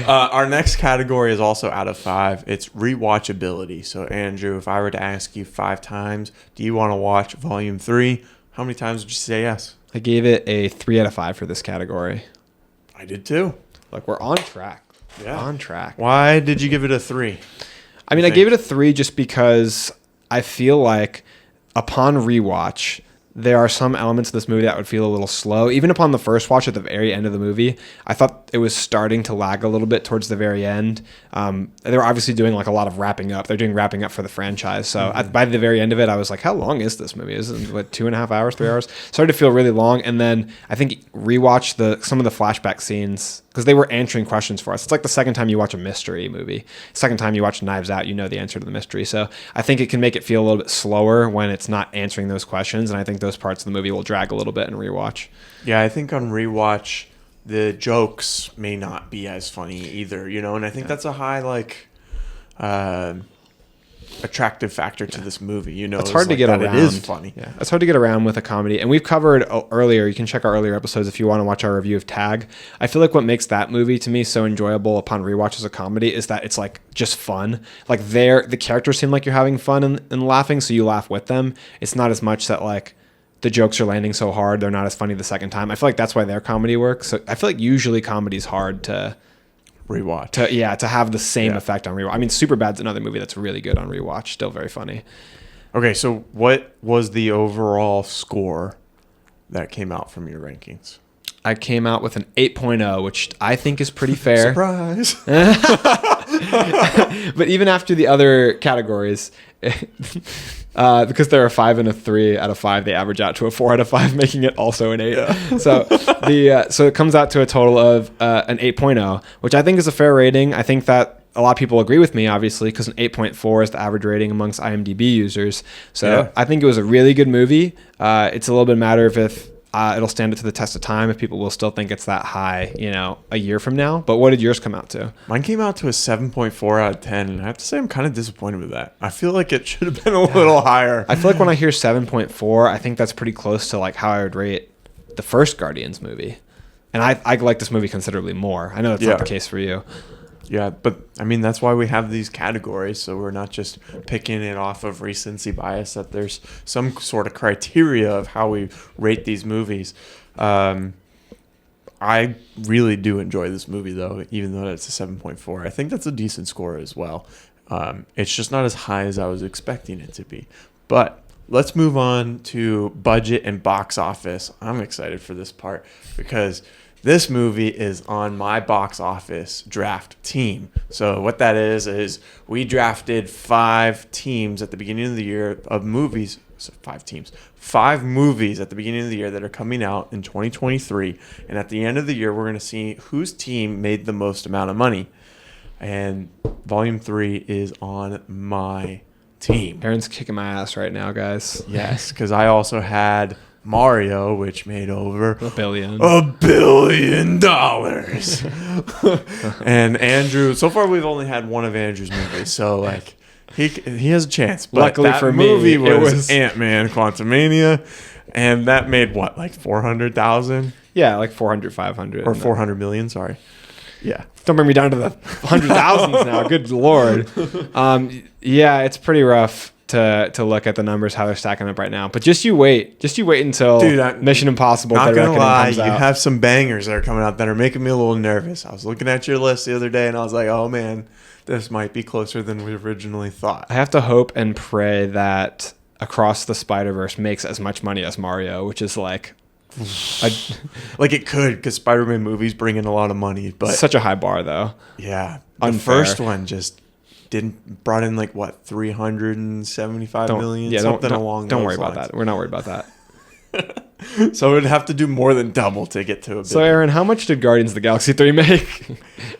on. Our next category is also out of 5. It's rewatchability. So, Andrew, if I were to ask you 5 times, do you want to watch Volume 3? How many times would you say yes? I gave it a 3 out of 5 for this category. I did too. Like, we're on track. Yeah. On track. Why did you give it a 3? I mean, I gave it a 3 just because I feel like upon rewatch, there are some elements of this movie that would feel a little slow. Even upon the first watch at the very end of the movie, I thought it was starting to lag a little bit towards the very end. They were obviously doing like a lot of wrapping up. They're doing wrapping up for the franchise. So by the very end of it, I was like, how long is this movie? Is it what, 2.5 hours, 3 hours? Started to feel really long. And then I think rewatch some of the flashback scenes, because they were answering questions for us. It's like the second time you watch a mystery movie. Second time you watch Knives Out, you know the answer to the mystery. So I think it can make it feel a little bit slower when it's not answering those questions. And I think those parts of the movie will drag a little bit in rewatch. Yeah, I think on rewatch, the jokes may not be as funny either, you know? And I think that's a high, like, attractive factor to this movie, you know? It's hard to get around. It is funny. Yeah, it's hard to get around with a comedy. And we've covered earlier, you can check our earlier episodes if you want to watch our review of Tag. I feel like what makes that movie to me so enjoyable upon rewatch as a comedy is that it's like just fun. Like the characters seem like you're having fun and laughing, so you laugh with them. It's not as much that like the jokes are landing so hard they're not as funny the second time. I feel like that's why their comedy works. So I feel like usually comedy's hard to rewatch. To have the same effect on rewatch. I mean, Superbad's another movie that's really good on rewatch. Still very funny. Okay, so what was the overall score that came out from your rankings? I came out with an 8.0, which I think is pretty fair. Surprise! But even after the other categories, because they're a 5 and a 3 out of 5, they average out to a 4 out of 5, making it also an 8. Yeah. So it comes out to a total of an 8.0, which I think is a fair rating. I think that a lot of people agree with me, obviously, because an 8.4 is the average rating amongst IMDb users. So I think it was a really good movie. It's a little bit a matter of if it'll stand up to the test of time, if people will still think it's that high, you know, a year from now. But what did yours come out to? Mine came out to a 7.4 out of 10, and I have to say I'm kind of disappointed with that. I feel like it should have been a little higher. I feel like when I hear 7.4, I think that's pretty close to like how I would rate the first Guardians movie. And I like this movie considerably more. I know that's not the case for you. Yeah, but I mean, that's why we have these categories, so we're not just picking it off of recency bias, that there's some sort of criteria of how we rate these movies. I really do enjoy this movie, though, even though it's a 7.4. I think that's a decent score as well. It's just not as high as I was expecting it to be. But let's move on to budget and box office. I'm excited for this part because this movie is on my box office draft team. So what that is we drafted 5 teams at the beginning of the year of movies. So 5 teams. 5 movies at the beginning of the year that are coming out in 2023. And at the end of the year, we're going to see whose team made the most amount of money. And Volume 3 is on my team. Aaron's kicking my ass right now, guys. Yes, because I also had Mario, which made over $1 billion. $1 billion. And Andrew, so far we've only had one of Andrew's movies, so like he has a chance. But luckily that for me, movie it was Ant-Man Quantumania, and that made what, like 400,000? Yeah, like 400, 500. Or 400 million, sorry. Yeah. Don't bring me down to the 100,000s now. Good Lord. Yeah, it's pretty rough. to look at the numbers, how they're stacking up right now. But just you wait until Dude, Mission Impossible: Not Dead gonna Reckoning lie, comes you out. have some bangers that are coming out that are making me a little nervous. I was looking at your list the other day, and I was like, oh man, this might be closer than we originally thought. I have to hope and pray that Across the Spider-Verse makes as much money as Mario, which is like Like it could, because Spider-Man movies bring in a lot of money, but such a high bar, though. yeah, the Unfair. first one just brought in like what, 375 million, something along. Don't those worry about lines. that. We're not worried about that. So it'd have to do more than double to get to a billion. So, Aaron, how much did Guardians of the Galaxy 3 make?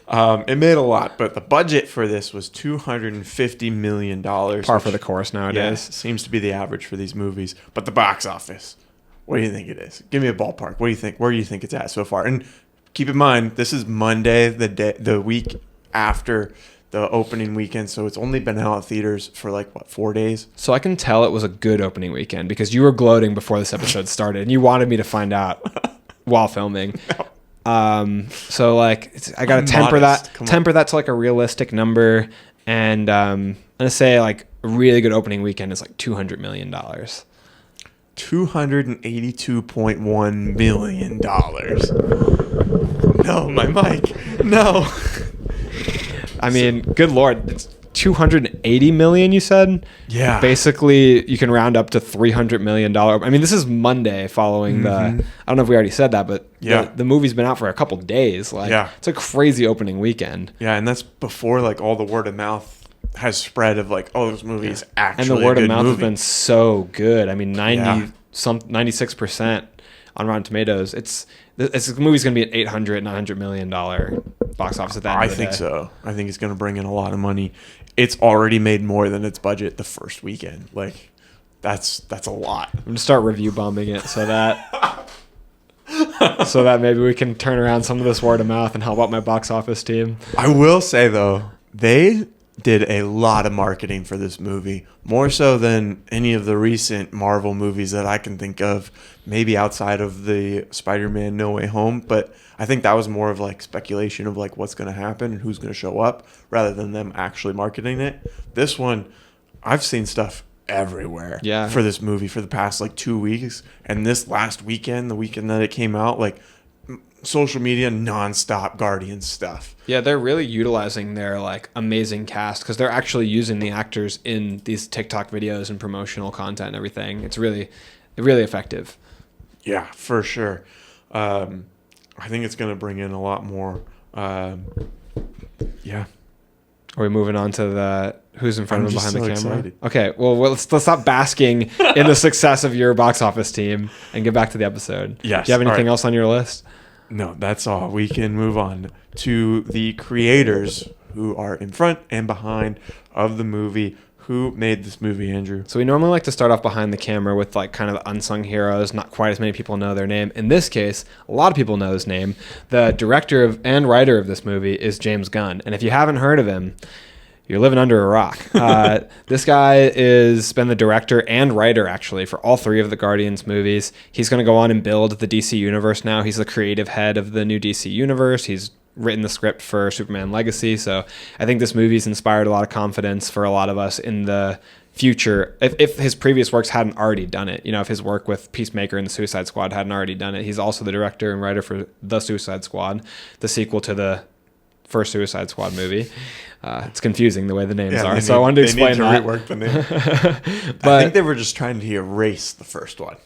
It made a lot, but the budget for this was $250 million. Par for the course nowadays. Seems to be the average for these movies. But the box office, what do you think it is? Give me a ballpark. What do you think? Where do you think it's at so far? And keep in mind, this is Monday, the week after the opening weekend, so it's only been out of theaters for like, what, 4 days? So I can tell it was a good opening weekend because you were gloating before this episode started and you wanted me to find out while filming. So like I gotta temper that to like a realistic number, and I'm gonna say like a really good opening weekend is like $200 million. $282.1 million. No, my mic. No. I mean, good Lord, it's 280 million, you said? Yeah. Basically, you can round up to $300 million. I mean, this is Monday following the, I don't know if we already said that, but the movie's been out for a couple days. Like, it's a crazy opening weekend. Yeah, and that's before like all the word of mouth has spread of like, oh, this movie is actually and the word a of good mouth movie. has been so good. I mean, 96% on Rotten Tomatoes. The movie's going to be an $800-900 million box office at that. I think so. I think it's going to bring in a lot of money. It's already made more than its budget the first weekend. Like, that's a lot. I'm going to start review bombing it so that maybe we can turn around some of this word of mouth and help out my box office team. I will say, though, they did a lot of marketing for this movie, more so than any of the recent Marvel movies that I can think of, maybe outside of the Spider-Man No Way Home. But I think that was more of like speculation of like what's going to happen and who's going to show up rather than them actually marketing it. This one, I've seen stuff everywhere for this movie for the past like 2 weeks. And this last weekend, the weekend that it came out, like social media nonstop Guardians stuff. Yeah, they're really utilizing their like amazing cast because they're actually using the actors in these TikTok videos and promotional content and everything. It's really effective. Yeah, for sure. I think it's going to bring in a lot more. Are we moving on to the who's in front of him behind the camera? Excited. Okay, well let's stop basking in the success of your box office team and get back to the episode. Yes. Do you have anything else on your list? No, that's all. We can move on to the creators who are in front and behind of the movie. Who made this movie, Andrew? So we normally like to start off behind the camera with like kind of the unsung heroes. Not quite as many people know their name. In this case, a lot of people know his name. The director and writer of this movie is James Gunn. And if you haven't heard of him, you're living under a rock. This guy has been the director and writer, actually, for all three of the Guardians movies. He's going to go on and build the DC universe now. He's the creative head of the new DC universe. He's written the script for Superman Legacy. So I think this movie's inspired a lot of confidence for a lot of us in the future. If his previous works hadn't already done it, if his work with Peacemaker and the Suicide Squad hadn't already done it. He's also the director and writer for The Suicide Squad, the sequel to the first Suicide Squad movie. It's confusing the way the names are, so I wanted to explain that. Rework the name. But I think they were just trying to erase the first one.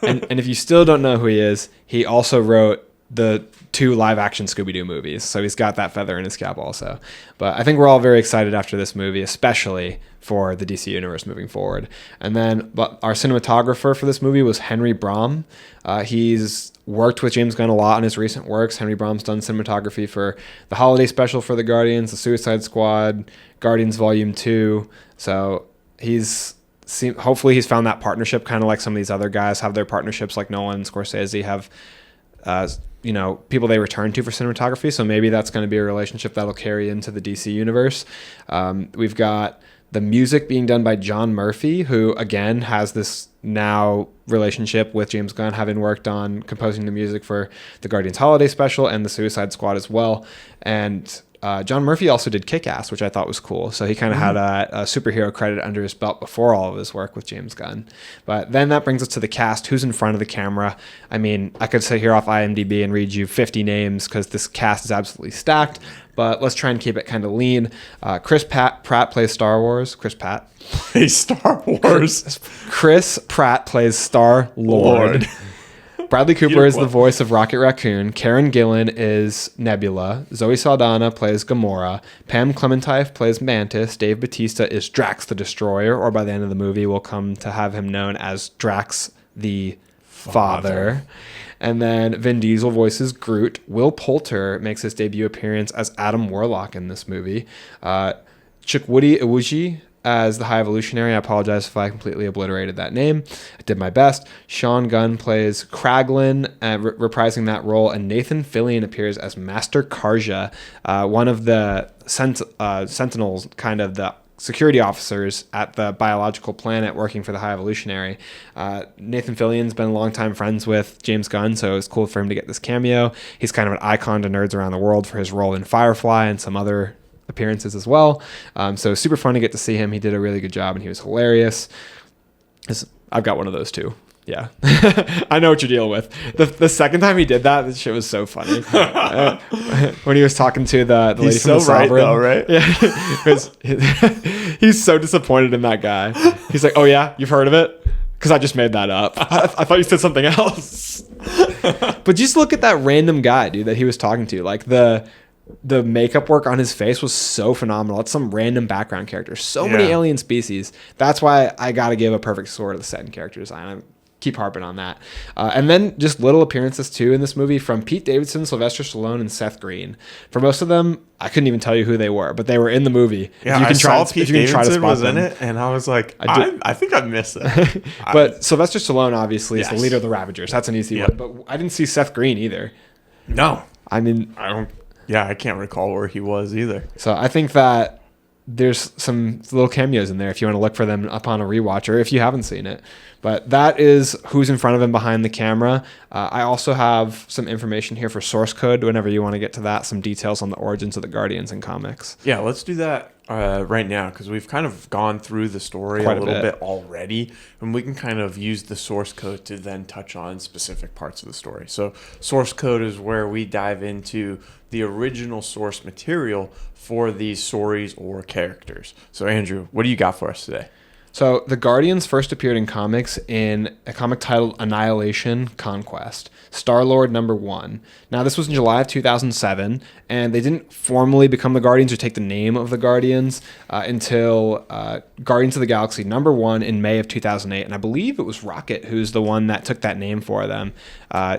and if you still don't know who he is, he also wrote the 2 live-action Scooby-Doo movies, so he's got that feather in his cap also. But I think we're all very excited after this movie, especially for the DC Universe moving forward. And then our cinematographer for this movie was Henry Braum. He's worked with James Gunn a lot on his recent works. Henry Braum's done cinematography for the holiday special for the Guardians, the Suicide Squad, Guardians Volume 2. So hopefully he's found that partnership, kind of like some of these other guys have their partnerships, like Nolan and Scorsese have people they return to for cinematography. So maybe that's going to be a relationship that'll carry into the DC universe. We've got the music being done by John Murphy, who again has this now relationship with James Gunn, having worked on composing the music for the Guardians Holiday Special and the Suicide Squad as well. And John Murphy also did Kick-Ass, which I thought was cool. So he kind of had a superhero credit under his belt before all of his work with James Gunn. But then that brings us to the cast. Who's in front of the camera? I mean, I could sit here off IMDb and read you 50 names because this cast is absolutely stacked. But let's try and keep it kind of lean. Chris Pratt plays Star Wars. Chris Pratt plays Star Wars. Chris Pratt plays Star-Lord. Bradley Cooper is the voice of Rocket Raccoon. Karen Gillan is Nebula. Zoe Saldana plays Gamora. Pam Clementine plays Mantis. Dave Bautista is Drax the Destroyer, or by the end of the movie, we'll come to have him known as Drax the Father. And then Vin Diesel voices Groot. Will Poulter makes his debut appearance as Adam Warlock in this movie. Chukwudi Iwuji as the High Evolutionary. I apologize if I completely obliterated that name. I did my best. Sean Gunn plays Kraglin, reprising that role, and Nathan Fillion appears as Master Karja, one of the Sentinels, kind of the security officers at the biological planet working for the High Evolutionary. Nathan Fillion's been longtime friends with James Gunn, so it was cool for him to get this cameo. He's kind of an icon to nerds around the world for his role in Firefly and some other appearances as well. So super fun to get to see him. He did a really good job and he was hilarious. I've got one of those too. Yeah. I know what you're dealing with. The second time he did that, this shit was so funny. When he was talking to the lady from the Sovereign. Though, right? Yeah. He's so disappointed in that guy. He's like, oh yeah, you've heard of it? Because I just made that up. I thought you said something else. But just look at that random guy, dude, that he was talking to. Like the makeup work on his face was so phenomenal. It's some random background character. So many alien species. That's why I got to give a perfect score to the set and character design. I keep harping on that. And then just little appearances too in this movie from Pete Davidson, Sylvester Stallone, and Seth Green. For most of them, I couldn't even tell you who they were, but they were in the movie. Yeah, I saw Pete Davidson was in it, and I was like, I think I missed it. But Sylvester Stallone obviously is the leader of the Ravagers. That's an easy one. But I didn't see Seth Green either. No. I mean, I don't. Yeah, I can't recall where he was either. So I think that there's some little cameos in there if you want to look for them upon a rewatch or if you haven't seen it. But that is who's in front of him behind the camera. I also have some information here for source code whenever you want to get to that, some details on the origins of the Guardians in comics. Yeah, let's do that right now because we've kind of gone through the story a little bit already, and we can kind of use the source code to then touch on specific parts of the story. So source code is where we dive into the original source material for these stories or characters. So Andrew, what do you got for us today? So the Guardians first appeared in comics in a comic titled Annihilation Conquest, Star-Lord #1. Now this was in July of 2007, and they didn't formally become the Guardians or take the name of the Guardians until Guardians of the Galaxy #1 in May of 2008. And I believe it was Rocket who's the one that took that name for them.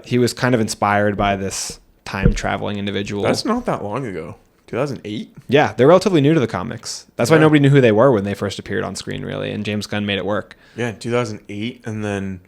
He was kind of inspired by this time-traveling individual. That's not that long ago. 2008? Yeah, they're relatively new to the comics. That's why nobody knew who they were when they first appeared on screen, really, and James Gunn made it work. Yeah, 2008, and then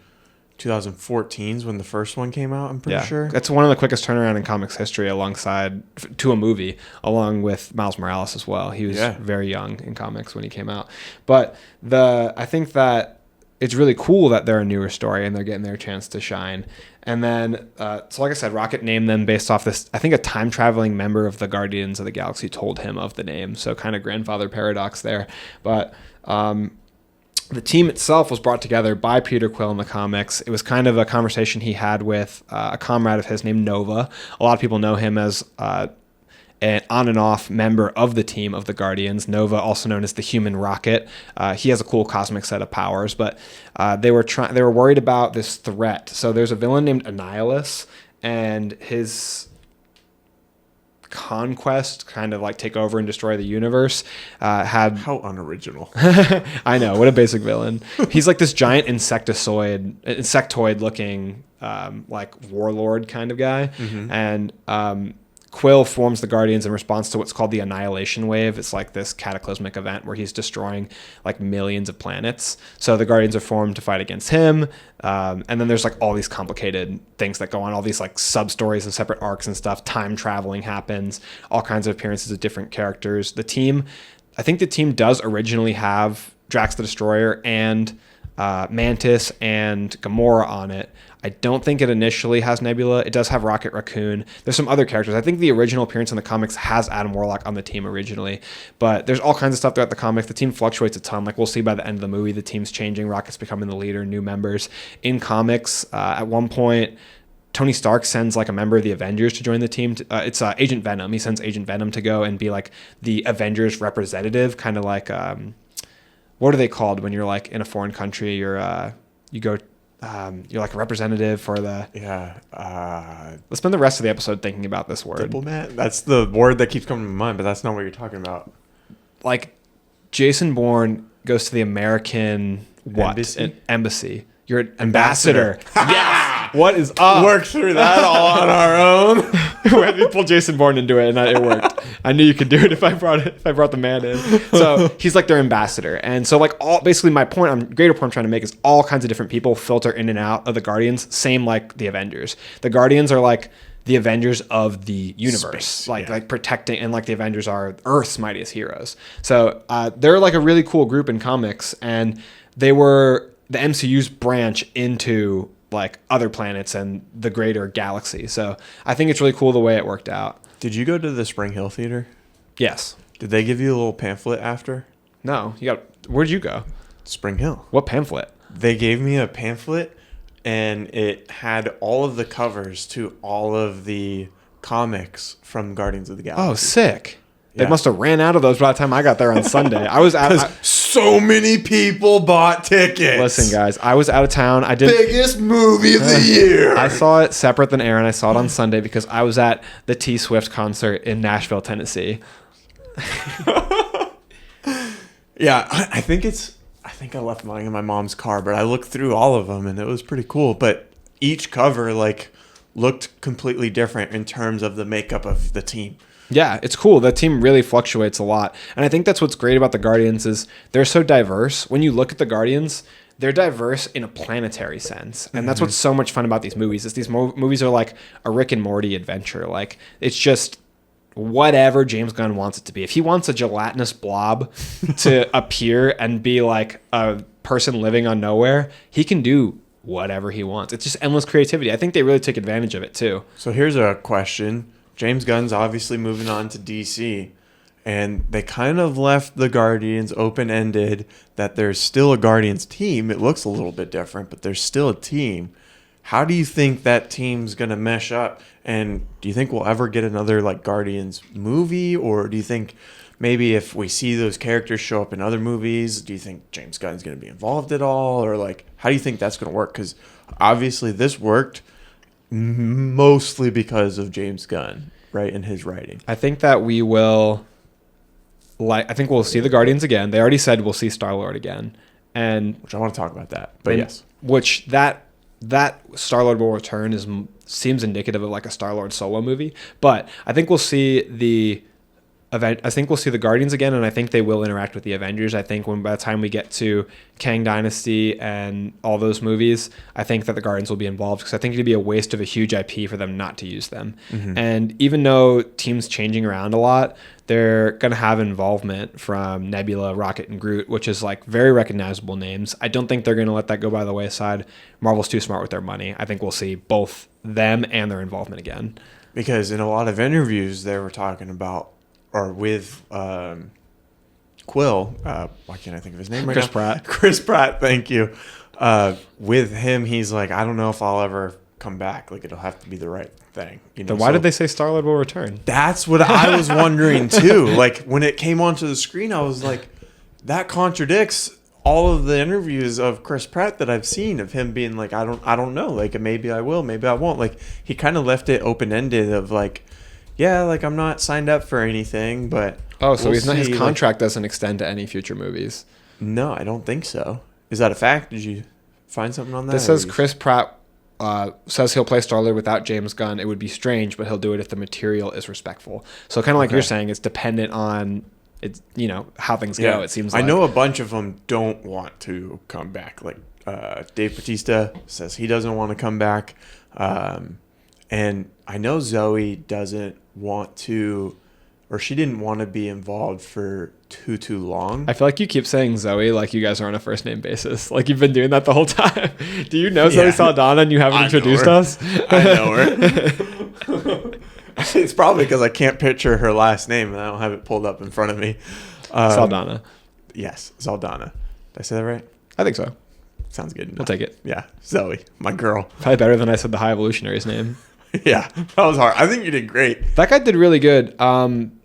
2014 is when the first one came out, I'm pretty sure. That's one of the quickest turnaround in comics history to a movie, along with Miles Morales as well. He was very young in comics when he came out. But I think that it's really cool that they're a newer story and they're getting their chance to shine. And then, so like I said, Rocket named them based off this, I think a time-traveling member of the Guardians of the Galaxy told him of the name. So kind of grandfather paradox there. But the team itself was brought together by Peter Quill in the comics. It was kind of a conversation he had with a comrade of his named Nova. A lot of people know him as an on and off member of the team of the Guardians. Nova, also known as the Human Rocket. He has a cool cosmic set of powers, but they were worried about this threat. So there's a villain named Annihilus, and his conquest, kind of like take over and destroy the universe, had... How unoriginal. I know, what a basic villain. He's like this giant insectoid looking like warlord kind of guy. Mm-hmm. And Quill forms the Guardians in response to what's called the Annihilation Wave. It's like this cataclysmic event where he's destroying like millions of planets. So the Guardians are formed to fight against him. And then there's like all these complicated things that go on, all these like sub-stories and separate arcs and stuff. Time traveling happens, all kinds of appearances of different characters. I think the team does originally have Drax the Destroyer and Mantis and Gamora on it. I don't think it initially has Nebula. It does have Rocket Raccoon. There's some other characters. I think the original appearance in the comics has Adam Warlock on the team originally, but there's all kinds of stuff throughout the comics. The team fluctuates a ton. Like we'll see by the end of the movie, the team's changing. Rocket's becoming the leader, new members. In comics, at one point, Tony Stark sends like a member of the Avengers to join the team. It's Agent Venom. He sends Agent Venom to go and be like the Avengers representative, kind of like what are they called when you're like in a foreign country? You're like a representative for the... Yeah. Let's spend the rest of the episode thinking about this word. Diplomat? That's the word that keeps coming to mind, but that's not what you're talking about. Like, Jason Bourne goes to the American... What? Embassy? You're an ambassador. Yes! What is up? Work through that all on our own. We pulled Jason Bourne into it, and it worked. I knew you could do it if I brought the man in. So he's like their ambassador, and so like basically my greater point I'm trying to make is all kinds of different people filter in and out of the Guardians. Same like the Avengers. The Guardians are like the Avengers of the universe, space, like protecting, and like the Avengers are Earth's mightiest heroes. So they're like a really cool group in comics, and they were the MCU's branch into like other planets and the greater galaxy. So I think it's really cool the way it worked out. Did you go to the Spring Hill Theater? Yes. Did they give you a little pamphlet after? No. Where'd you go? Spring Hill. What pamphlet? They gave me a pamphlet, and it had all of the covers to all of the comics from Guardians of the Galaxy. Oh, sick. Yeah. They must have ran out of those by the time I got there on Sunday. I was out. So many people bought tickets. Listen, guys, I was out of town. I did biggest movie of the year. I saw it separate than Aaron. I saw it on Sunday because I was at the T Swift concert in Nashville, Tennessee. Yeah, I think I left mine in my mom's car, but I looked through all of them and it was pretty cool. But each cover like looked completely different in terms of the makeup of the team. Yeah, it's cool. The team really fluctuates a lot. And I think that's what's great about the Guardians is they're so diverse. When you look at the Guardians, they're diverse in a planetary sense. And that's what's so much fun about these movies. Is these movies are like a Rick and Morty adventure. Like it's just whatever James Gunn wants it to be. If he wants a gelatinous blob to appear and be like a person living on nowhere, he can do whatever he wants. It's just endless creativity. I think they really take advantage of it too. So here's a question. James Gunn's obviously moving on to DC, and they kind of left the Guardians open-ended that there's still a Guardians team. It looks a little bit different, but there's still a team. How do you think that team's going to mesh up? And do you think we'll ever get another like Guardians movie? Or do you think maybe if we see those characters show up in other movies, do you think James Gunn's going to be involved at all? Or like, how do you think that's going to work? Because obviously this worked mostly because of James Gunn, right, and his writing. I think that we will, I think we'll see the Guardians again. They already said we'll see Star-Lord again, and Which I want to talk about that, but yes. Which that Star-Lord will return seems indicative of like a Star-Lord solo movie. But I think we'll see the event. I think we'll see the Guardians again, and I think they will interact with the Avengers. I think by the time we get to Kang Dynasty and all those movies, I think that the Guardians will be involved because I think it'd be a waste of a huge IP for them not to use them. Mm-hmm. And even though teams changing around a lot, they're going to have involvement from Nebula, Rocket, and Groot, which is like very recognizable names. I don't think they're going to let that go by the wayside. Marvel's too smart with their money. I think we'll see both them and their involvement again. Because in a lot of interviews, they were talking about, or with Quill, why can't I think of his name right Chris now? Pratt. Chris Pratt, thank you. With him, he's like, I don't know if I'll ever come back. Like, it'll have to be the right thing. You know? Then why did they say Star-Lord will return? That's what I was wondering, too. Like, when it came onto the screen, I was like, that contradicts all of the interviews of Chris Pratt that I've seen of him being like, I don't know. Like, maybe I will, maybe I won't. Like, he kind of left it open-ended of like, yeah, like I'm not signed up for anything, but so we'll he's not, his see. contract doesn't extend to any future movies. No, I don't think so. Is that a fact? Did you find something on that? This says Chris Pratt says he'll play Star-Lord without James Gunn. It would be strange, but he'll do it if the material is respectful. So kind of like you're saying, it's dependent on it's how things go. It seems like. I know a bunch of them don't want to come back. Like Dave Bautista says he doesn't want to come back, and I know Zoe doesn't want to or she didn't want to be involved for too long. I feel like you keep saying Zoe like you guys are on a first name basis. Like you've been doing that the whole time. Do you know Zoe Saldana and you haven't introduced us? I know her. It's probably because I can't picture her last name and I don't have it pulled up in front of me. Saldana. Yes, Saldana. Did I say that right? I think so. Sounds good enough. We'll take it. Yeah, Zoe, my girl. Probably better than I said the High Evolutionary's name. Yeah, that was hard. I think you did great. That guy did really good.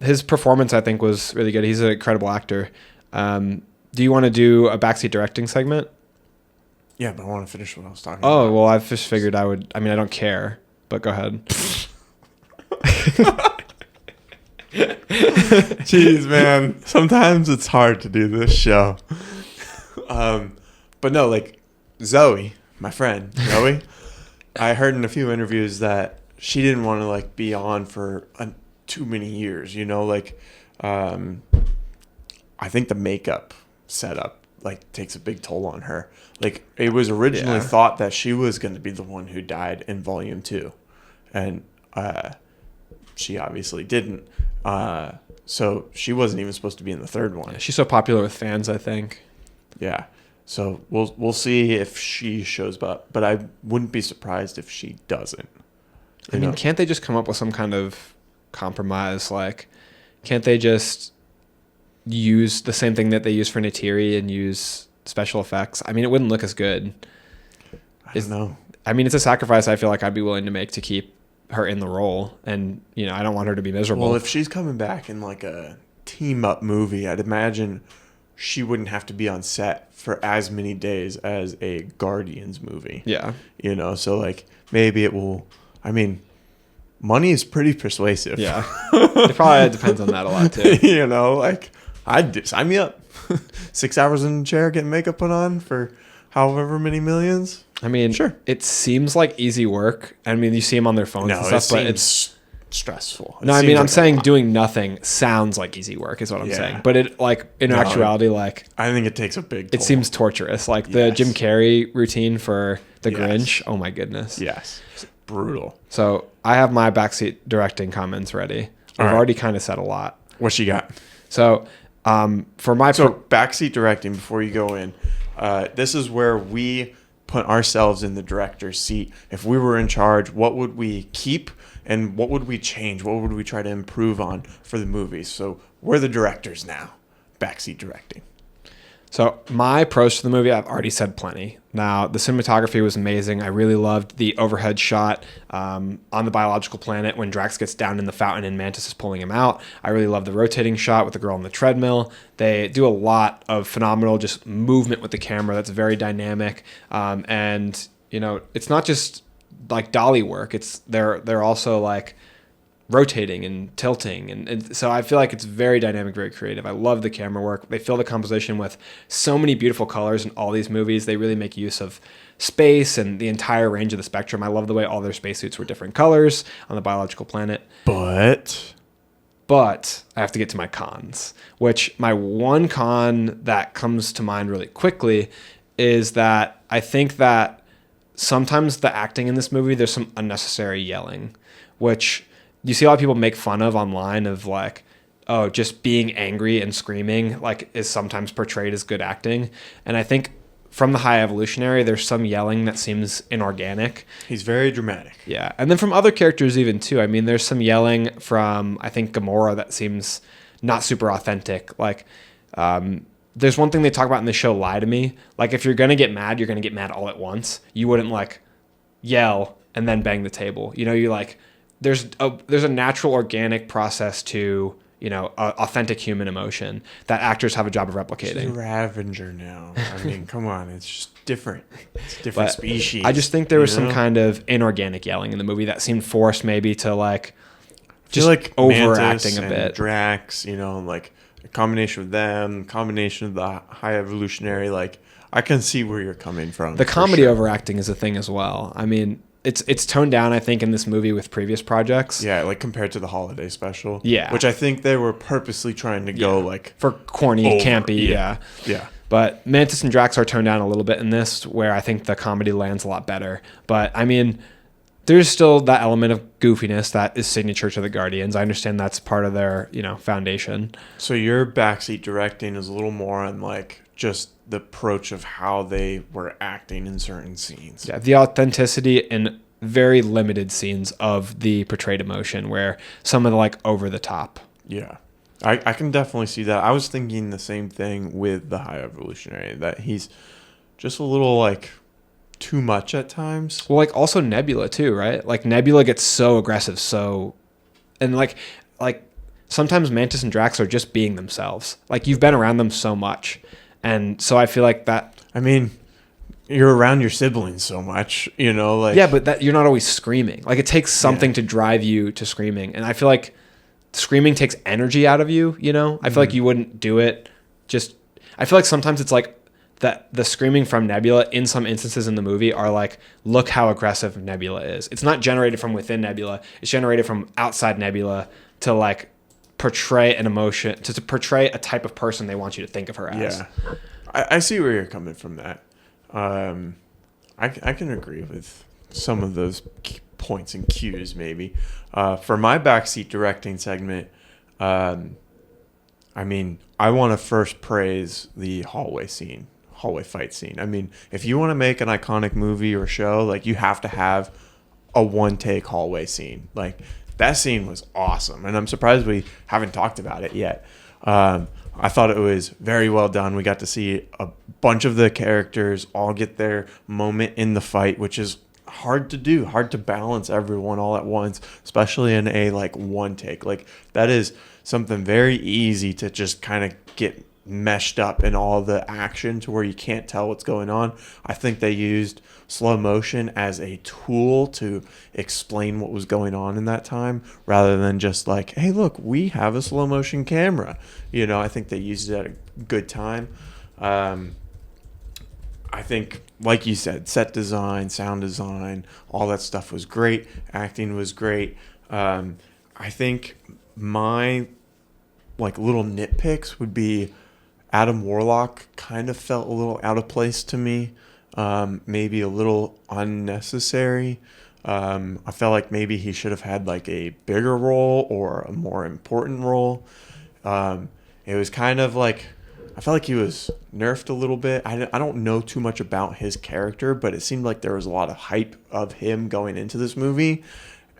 His performance, I think, was really good. He's an incredible actor. Do you want to do a backseat directing segment? Yeah, but I want to finish what I was talking about. Oh, well, I just figured I would. I mean, I don't care, but go ahead. Jeez, man. Sometimes it's hard to do this show. But no, like Zoe, my friend, Zoe, I heard in a few interviews that she didn't want to like be on for too many years, you know, like I think the makeup setup like takes a big toll on her. Like it was originally thought that she was going to be the one who died in volume 2, and she obviously didn't. So she wasn't even supposed to be in the third one. Yeah, she's so popular with fans, I think. Yeah. So we'll see if she shows up, but I wouldn't be surprised if she doesn't. I mean, can't they just come up with some kind of compromise? Like, can't they just use the same thing that they use for Neytiri and use special effects? I mean, it wouldn't look as good. I don't know. I mean, it's a sacrifice I feel like I'd be willing to make to keep her in the role, and you know, I don't want her to be miserable. Well, if she's coming back in like a team up movie, I'd imagine she wouldn't have to be on set for as many days as a Guardians movie. Yeah. You know, so like maybe it will. I mean, money is pretty persuasive. Yeah. It probably depends on that a lot too. You know, like I'd sign me up. 6 hours in a chair getting makeup put on for however many millions. I mean, sure. It seems like easy work. I mean, you see them on their phones and stuff, but it's stressful. No, I mean, I'm saying doing nothing sounds like easy work is what I'm saying. But it like in actuality, like I think it takes a big toll. It seems torturous. Like the Jim Carrey routine for the Grinch. Oh my goodness. Yes. Brutal. So I have my backseat directing comments ready. I've already kind of said a lot. What you got? So for my backseat directing, before you go in, this is where we put ourselves in the director's seat. If we were in charge, what would we keep and what would we change? What would we try to improve on for the movies? So we're the directors now. Backseat directing. So my pros to the movie, I've already said plenty. Now, the cinematography was amazing. I really loved the overhead shot on the biological planet when Drax gets down in the fountain and Mantis is pulling him out. I really love the rotating shot with the girl on the treadmill. They do a lot of phenomenal just movement with the camera that's very dynamic. And, you know, it's not just like dolly work. It's they're also like rotating and tilting, and so I feel like it's very dynamic, very creative. I love the camera work. They fill the composition with so many beautiful colors in all these movies. They really make use of space and the entire range of the spectrum. I love the way all their spacesuits were different colors on the biological planet. But I have to get to my cons, which my one con that comes to mind really quickly is that I think that sometimes the acting in this movie, there's some unnecessary yelling, which you see a lot of people make fun of online of like, oh, just being angry and screaming like is sometimes portrayed as good acting. And I think from the High Evolutionary, there's some yelling that seems inorganic. He's very dramatic. Yeah. And then from other characters even too. I mean, there's some yelling from, I think, Gamora that seems not super authentic. Like, there's one thing they talk about in the show, Lie to Me. Like, if you're going to get mad, you're going to get mad all at once. You wouldn't like yell and then bang the table. You know, you like... There's a natural, organic process to, you know, authentic human emotion that actors have a job of replicating. She's a Ravager now. I mean, come on, it's just different. It's a different species. I just think there was some kind of inorganic yelling in the movie that seemed forced, maybe to like just like overacting a bit. Drax, you know, like a combination with them, combination of the High Evolutionary. Like, I can see where you're coming from. The comedy overacting is a thing as well. I mean, it's toned down, I think, in this movie with previous projects. Yeah, like compared to the holiday special. Yeah. Which I think they were purposely trying to go like... For corny, campy, yeah. But Mantis and Drax are toned down a little bit in this, where I think the comedy lands a lot better. But, I mean, there's still that element of goofiness that is signature to the Guardians. I understand that's part of their, foundation. So your backseat directing is a little more on like just the approach of how they were acting in certain scenes. Yeah, the authenticity in very limited scenes of the portrayed emotion, where some of the like over the top. Yeah. I can definitely see that. I was thinking the same thing with the High Evolutionary, that he's just a little like too much at times. Well, like also Nebula too, right? Like Nebula gets so aggressive, and like sometimes Mantis and Drax are just being themselves. Like you've been around them so much, and so I feel like that. I mean, you're around your siblings so much, like yeah, but that you're not always screaming. Like it takes something to drive you to screaming, and I feel like screaming takes energy out of you. I feel like you wouldn't do it. I feel like sometimes it's like that the screaming from Nebula in some instances in the movie are like, look how aggressive Nebula is. It's not generated from within Nebula. It's generated from outside Nebula to like portray an emotion, to portray a type of person they want you to think of her as. Yeah. I see where you're coming from that. I can agree with some of those points and cues maybe. For my backseat directing segment, I want to first praise the hallway fight scene. I mean, if you want to make an iconic movie or show, like you have to have a one-take hallway scene. Like that scene was awesome, and I'm surprised we haven't talked about it yet. I thought it was very well done. We got to see a bunch of the characters all get their moment in the fight, which is hard to do, hard to balance everyone all at once, especially in a like one take. Like that is something very easy to just kind of get meshed up in all the action to where you can't tell what's going on. I think they used slow motion as a tool to explain what was going on in that time, rather than just like, hey, look, we have a slow motion camera. I think they used it at a good time. I think, like you said, set design, sound design, all that stuff was great. Acting was great. I think my like little nitpicks would be Adam Warlock kind of felt a little out of place to me, maybe a little unnecessary. I felt like maybe he should have had like a bigger role or a more important role. It was kind of like, I felt like he was nerfed a little bit. I don't know too much about his character, but it seemed like there was a lot of hype of him going into this movie.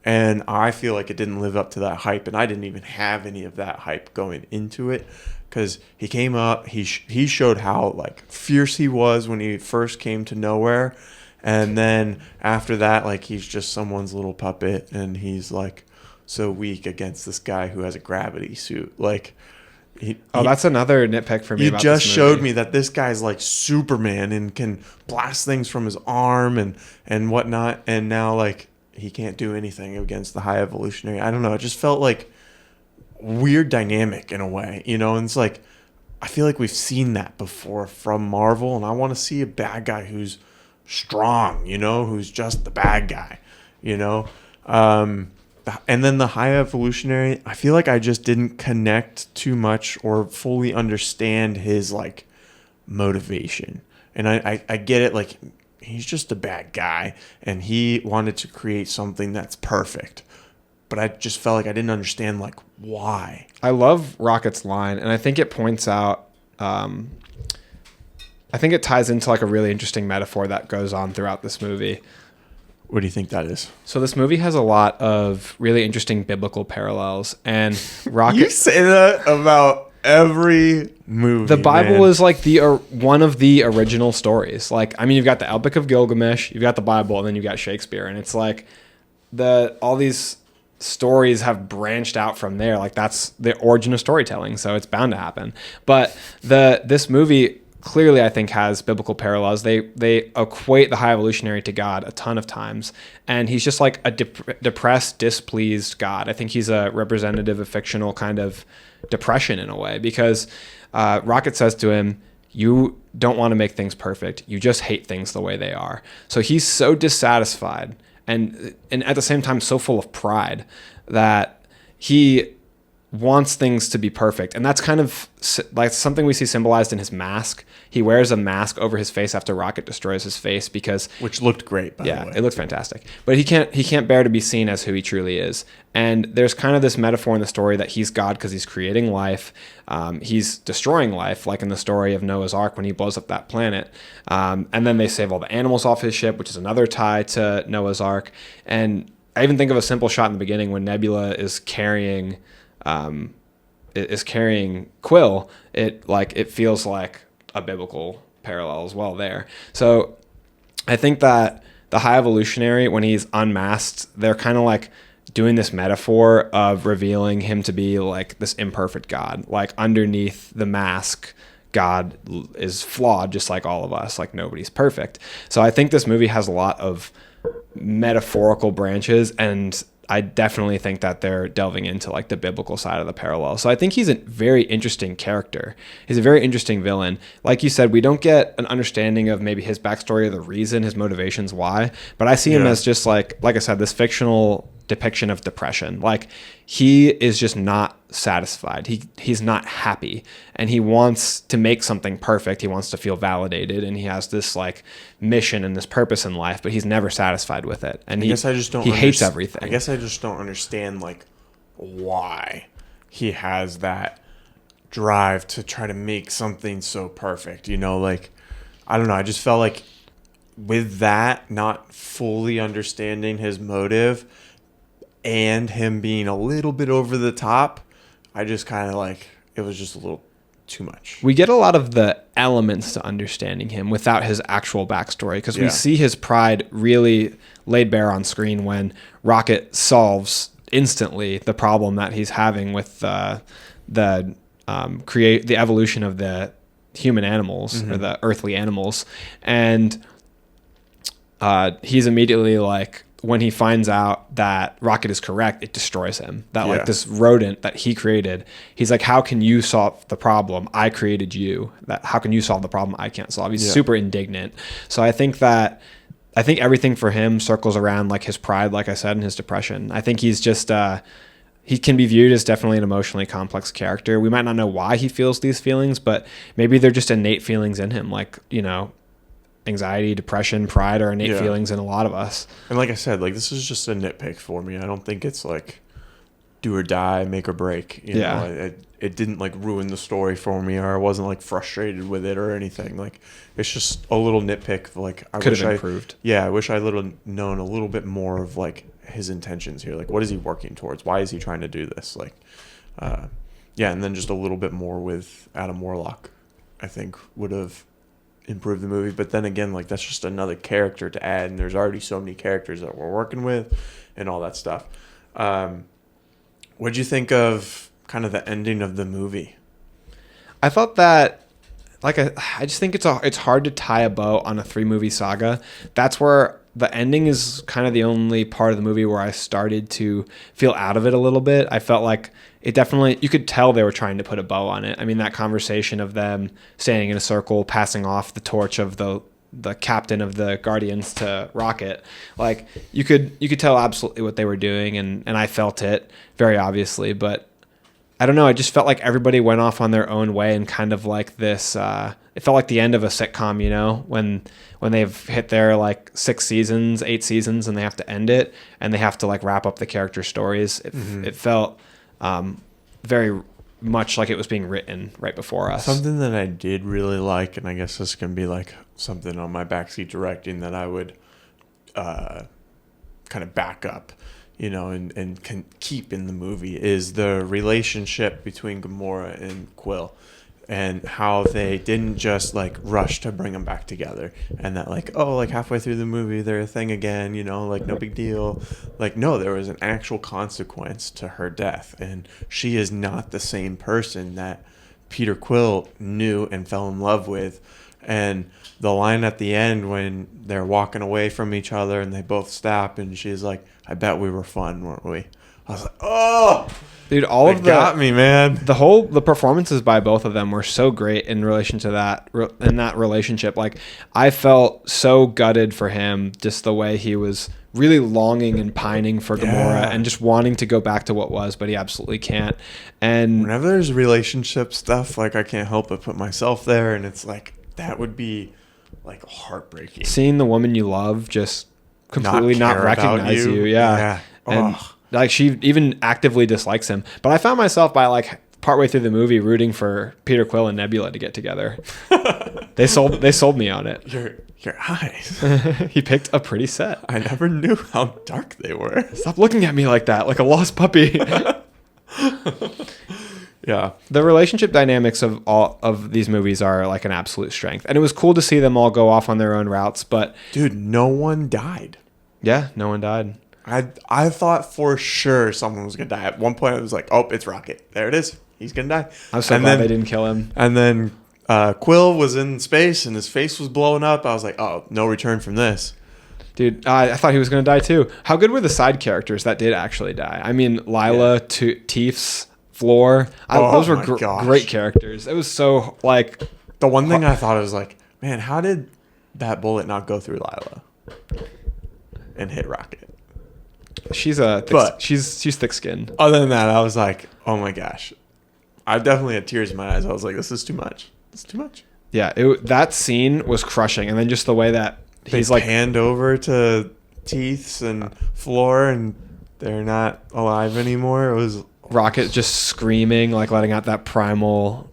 And I feel like it didn't live up to that hype, and I didn't even have any of that hype going into it. Because he came up, he showed how like fierce he was when he first came to Nowhere, and then after that, like he's just someone's little puppet, and he's like so weak against this guy who has a gravity suit. Like, that's another nitpick for me. You about just this showed movie. me that this guy's like Superman and can blast things from his arm and whatnot, and now like he can't do anything against the High Evolutionary. I don't know. It just felt like weird dynamic in a way, and it's like I feel like we've seen that before from Marvel, and I want to see a bad guy who's strong, who's just the bad guy, and then the High Evolutionary, I feel like I just didn't connect too much or fully understand his like motivation. And I get it, like he's just a bad guy and he wanted to create something that's perfect. But I just felt like I didn't understand like why. I love Rocket's line, and I think it points out, I think it ties into like a really interesting metaphor that goes on throughout this movie. What do you think that is? So this movie has a lot of really interesting biblical parallels, and Rocket. You say that about every movie. The Bible man. is like one of the original stories. Like, I mean, you've got the Epic of Gilgamesh, you've got the Bible, and then you've got Shakespeare, and it's like all these stories have branched out from there. Like that's the origin of storytelling, so it's bound to happen. But this movie clearly, I think, has biblical parallels. They equate the High Evolutionary to God a ton of times, and he's just like a depressed, displeased God. I think he's a representative of fictional kind of depression in a way, because Rocket says to him, you don't want to make things perfect. You just hate things the way they are. So he's so dissatisfied and at the same time so full of pride that he wants things to be perfect. And that's kind of like something we see symbolized in his mask. He wears a mask over his face after Rocket destroys his face because, which looked great, by the way. Yeah, it looked fantastic. But he can't bear to be seen as who he truly is. And there's kind of this metaphor in the story that he's God because he's creating life. He's destroying life, like in the story of Noah's Ark when he blows up that planet. And then they save all the animals off his ship, which is another tie to Noah's Ark. And I even think of a simple shot in the beginning when Nebula is carrying Quill. It feels like a biblical parallel as well there. So I think that the High Evolutionary, when he's unmasked, they're kind of like doing this metaphor of revealing him to be like this imperfect God. Like underneath the mask, God is flawed just like all of us. Like nobody's perfect. So I think this movie has a lot of metaphorical branches, and I definitely think that they're delving into like the biblical side of the parallel. So I think he's a very interesting character. He's a very interesting villain. Like you said, we don't get an understanding of maybe his backstory or the reason, his motivations why, but I see him as just like I said, this fictional depiction of depression. Like he is just not satisfied. He's not happy, and he wants to make something perfect. He wants to feel validated, and he has this like mission and this purpose in life, but he's never satisfied with it. And he hates everything. I guess I just don't understand like why he has that drive to try to make something so perfect. You know, like I don't know. I just felt like with that, not fully understanding his motive and him being a little bit over the top, I just kind of like, it was just a little too much. We get a lot of the elements to understanding him without his actual backstory, because we see his pride really laid bare on screen when Rocket solves instantly the problem that he's having with the evolution of the human animals or the earthly animals. And he's immediately like, when he finds out that Rocket is correct, it destroys him. That like this rodent that he created, he's like, how can you solve the problem? I created you. How can you solve the problem I can't solve? He's super indignant. So I think everything for him circles around like his pride, like I said, and his depression. I think he's just, he can be viewed as definitely an emotionally complex character. We might not know why he feels these feelings, but maybe they're just innate feelings in him. Like, you know, anxiety, depression, pride are innate feelings in a lot of us. And like I said, like this is just a nitpick for me. I don't think it's like do or die, make or break. You know, it didn't like ruin the story for me, or I wasn't like frustrated with it or anything. Like it's just a little nitpick. Like I could have improved. I wish I known a little bit more of like his intentions here. Like what is he working towards? Why is he trying to do this? Like, and then just a little bit more with Adam Warlock, I think would have improve the movie. But then again, like that's just another character to add, and there's already so many characters that we're working with and all that stuff. What'd you think of kind of the ending of the movie? I thought that I just think it's hard to tie a bow on a 3-movie saga. That's where the ending is kind of the only part of the movie where I started to feel out of it a little bit. I felt like it definitely, you could tell they were trying to put a bow on it. I mean, that conversation of them standing in a circle, passing off the torch of the captain of the Guardians to Rocket, like you could tell absolutely what they were doing, and I felt it very obviously, but I don't know. I just felt like everybody went off on their own way, and kind of like this, it felt like the end of a sitcom, you know, when they've hit their like 8 seasons, and they have to end it, and they have to like wrap up the character stories. It felt very much like it was being written right before us. Something that I did really like, and I guess this can be like something on my backseat directing that I would kind of back up, you know, and can keep in the movie, is the relationship between Gamora and Quill, and how they didn't just like rush to bring them back together, and that like, oh, like halfway through the movie they're a thing again, you know, like no big deal. Like no, there was an actual consequence to her death, and she is not the same person that Peter Quill knew and fell in love with, And the line at the end when they're walking away from each other and they both stop, and she's like, "I bet we were fun, weren't we?" I was like, "Oh, dude, all of got me, man." The performances by both of them were so great in relation to that relationship. Like, I felt so gutted for him, just the way he was really longing and pining for Gamora and just wanting to go back to what was, but he absolutely can't. And whenever there's relationship stuff, like, I can't help but put myself there, and it's like, that would be like heartbreaking. Seeing the woman you love just completely not recognize you. Yeah. And like, she even actively dislikes him. But I found myself by like partway through the movie rooting for Peter Quill and Nebula to get together. They sold me on it. Your eyes. He picked a pretty set. I never knew how dark they were. Stop looking at me like that, like a lost puppy. Yeah. The relationship dynamics of all of these movies are like an absolute strength. And it was cool to see them all go off on their own routes, but dude, no one died. Yeah, no one died. I thought for sure someone was gonna die. At one point, I was like, "Oh, it's Rocket. There it is. He's gonna die." I'm so glad they didn't kill him. And then Quill was in space and his face was blowing up. I was like, "Oh, no return from this." Dude, I thought he was gonna die too. How good were the side characters that did actually die? I mean, Lila, Teefs, Floor. Those were great characters. It was so like the one thing I thought was like, man, how did that bullet not go through Lila and hit Rocket? She's thick-skinned. Other than that, I was like, oh my gosh, I definitely had tears in my eyes. I was like, this is too much. It's too much. Yeah, that scene was crushing, and then just the way that he's like panned over to Teeths and Floor, and they're not alive anymore. It was Rocket just screaming, like letting out that primal,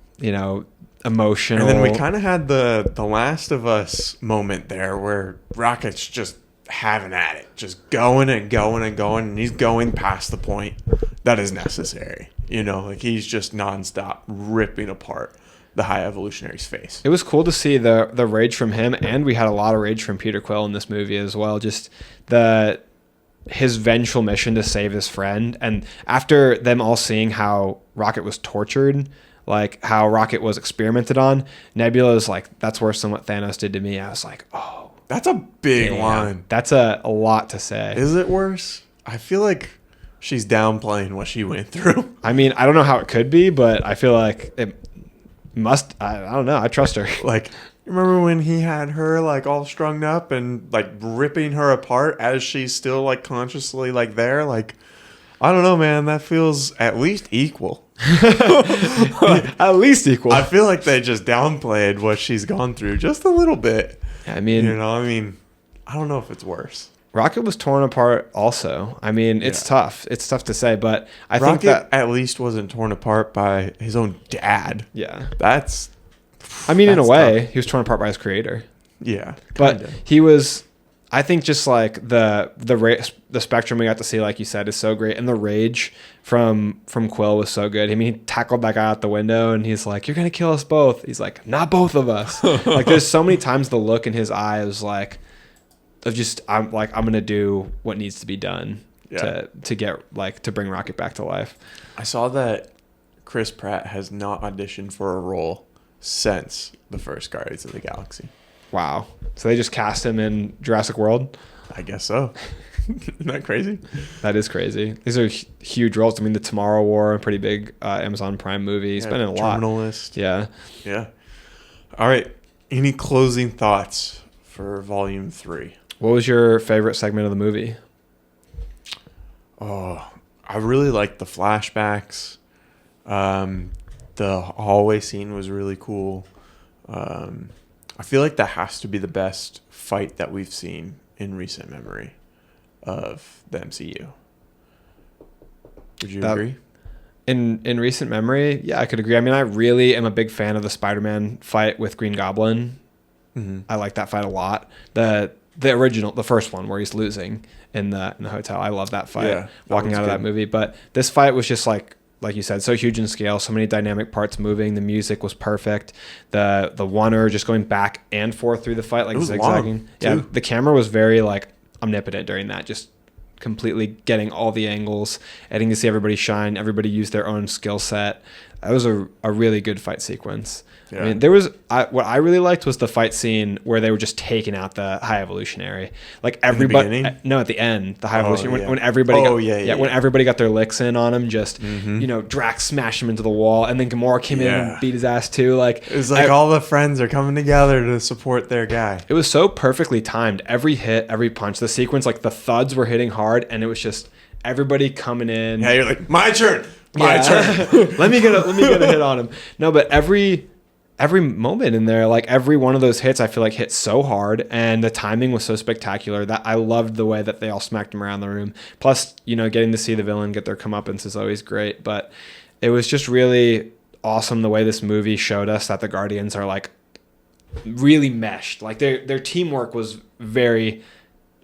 emotional. And then we kind of had the Last of Us moment there, where Rocket's just having at it, just going and going and going, and he's going past the point that is necessary. Like, he's just nonstop ripping apart the High Evolutionary's face. It was cool to see the rage from him, and we had a lot of rage from Peter Quill in this movie as well. Just his vengeful mission to save his friend, and after them all seeing how Rocket was tortured, like how Rocket was experimented on, Nebula's like, "That's worse than what Thanos did to me." I was like, oh. That's a big line. That's a lot to say. Is it worse? I feel like she's downplaying what she went through. I mean, I don't know how it could be, but I feel like it must. I don't know. I trust her. Like, remember when he had her like all strung up and like ripping her apart as she's still like consciously like there? Like, I don't know, man. That feels at least equal. At least equal. I feel like they just downplayed what she's gone through just a little bit. I mean, I don't know if it's worse. Rocket was torn apart also. I mean, it's tough. It's tough to say, but I think that at least wasn't torn apart by his own dad. Yeah. In a way, he was torn apart by his creator. Yeah. But he was, I think, just like the spectrum we got to see, like you said, is so great, and the rage from Quill was so good. I mean, he tackled that guy out the window, and he's like, "You're gonna kill us both." He's like, "Not both of us." Like, there's so many times the look in his eye was like, of just, I'm gonna do what needs to be done to get to bring Rocket back to life. I saw that Chris Pratt has not auditioned for a role since the first Guardians of the Galaxy. Wow. So they just cast him in Jurassic World? I guess so. Isn't that crazy? That is crazy. These are huge roles. I mean, the Tomorrow War, a pretty big Amazon Prime movie. He's been in a lot. Journalist. Yeah. Yeah. All right. Any closing thoughts for Volume 3? What was your favorite segment of the movie? Oh, I really liked the flashbacks. The hallway scene was really cool. I feel like that has to be the best fight that we've seen in recent memory of the MCU. Would you agree? In recent memory, yeah, I could agree. I mean, I really am a big fan of the Spider-Man fight with Green Goblin. Mm-hmm. I like that fight a lot. The original, the first one where he's losing in the hotel. I love that fight. Yeah, walking out of that movie. But this fight was just like you said, so huge in scale, so many dynamic parts moving. The music was perfect. The oneer just going back and forth through the fight, like zigzagging. Yeah, the camera was very like omnipotent during that, just completely getting all the angles, getting to see everybody shine, everybody use their own skill set. That was a really good fight sequence. Yeah. I mean, there was what I really liked was the fight scene where they were just taking out the High Evolutionary. Like everybody, no, at the end, the High Evolutionary when everybody, when everybody got their licks in on him, just Drax smashed him into the wall, and then Gamora came in and beat his ass too. Like it was like all the friends are coming together to support their guy. It was so perfectly timed. Every hit, every punch, the sequence, like the thuds were hitting hard, and it was just everybody coming in. Yeah, you're like, my turn. Turn. let me get a hit on him. No, but every moment in there, like every one of those hits, I feel like hit so hard, and the timing was so spectacular that I loved the way that they all smacked him around the room. Plus, getting to see the villain get their comeuppance is always great. But it was just really awesome the way this movie showed us that the Guardians are like really meshed. Like their teamwork was very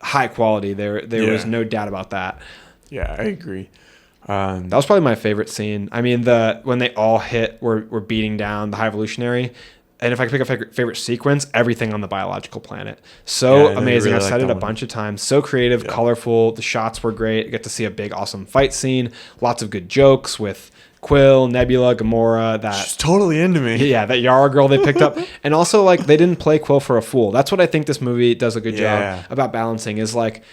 high quality. There was no doubt about that. Yeah, I agree. That was probably my favorite scene. I mean, when they all were beating down the High Evolutionary. And if I could pick a favorite sequence, everything on the biological planet. So amazing. Really I've said it a bunch of times. So creative, colorful. The shots were great. You get to see a big, awesome fight scene. Lots of good jokes with Quill, Nebula, Gamora. She's totally into me. Yeah, that Yara girl they picked up. And also, like, they didn't play Quill for a fool. That's what I think this movie does a good job about balancing is, like,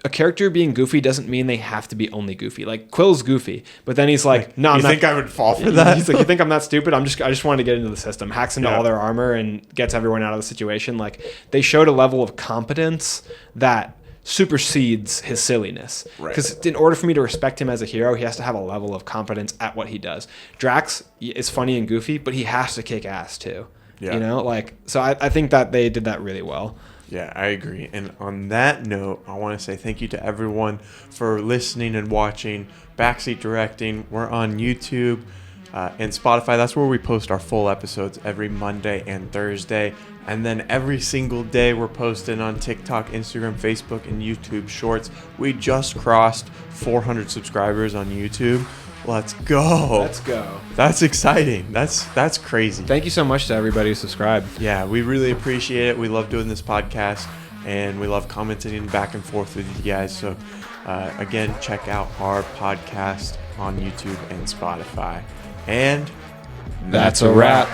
a character being goofy doesn't mean they have to be only goofy. Like Quill's goofy, but then he's like, "No, you think I would fall for that?" He's like, "You think I'm that stupid? I just wanted to get into the system." Hacks into all their armor and gets everyone out of the situation. Like they showed a level of competence that supersedes his silliness. Because in order for me to respect him as a hero, he has to have a level of competence at what he does. Drax is funny and goofy, but he has to kick ass too. Yeah. So I think that they did that really well. Yeah, I agree. And on that note, I want to say thank you to everyone for listening and watching Backseat Directing. We're on YouTube and Spotify. That's where we post our full episodes every Monday and Thursday. And then every single day we're posting on TikTok, Instagram, Facebook, and YouTube Shorts. We just crossed 400 subscribers on YouTube. Let's go. That's exciting. That's crazy. Thank you so much to everybody who subscribed. Yeah, we really appreciate it. We love doing this podcast, and we love commenting back and forth with you guys. So, again, check out our podcast on YouTube and Spotify. And that's a wrap.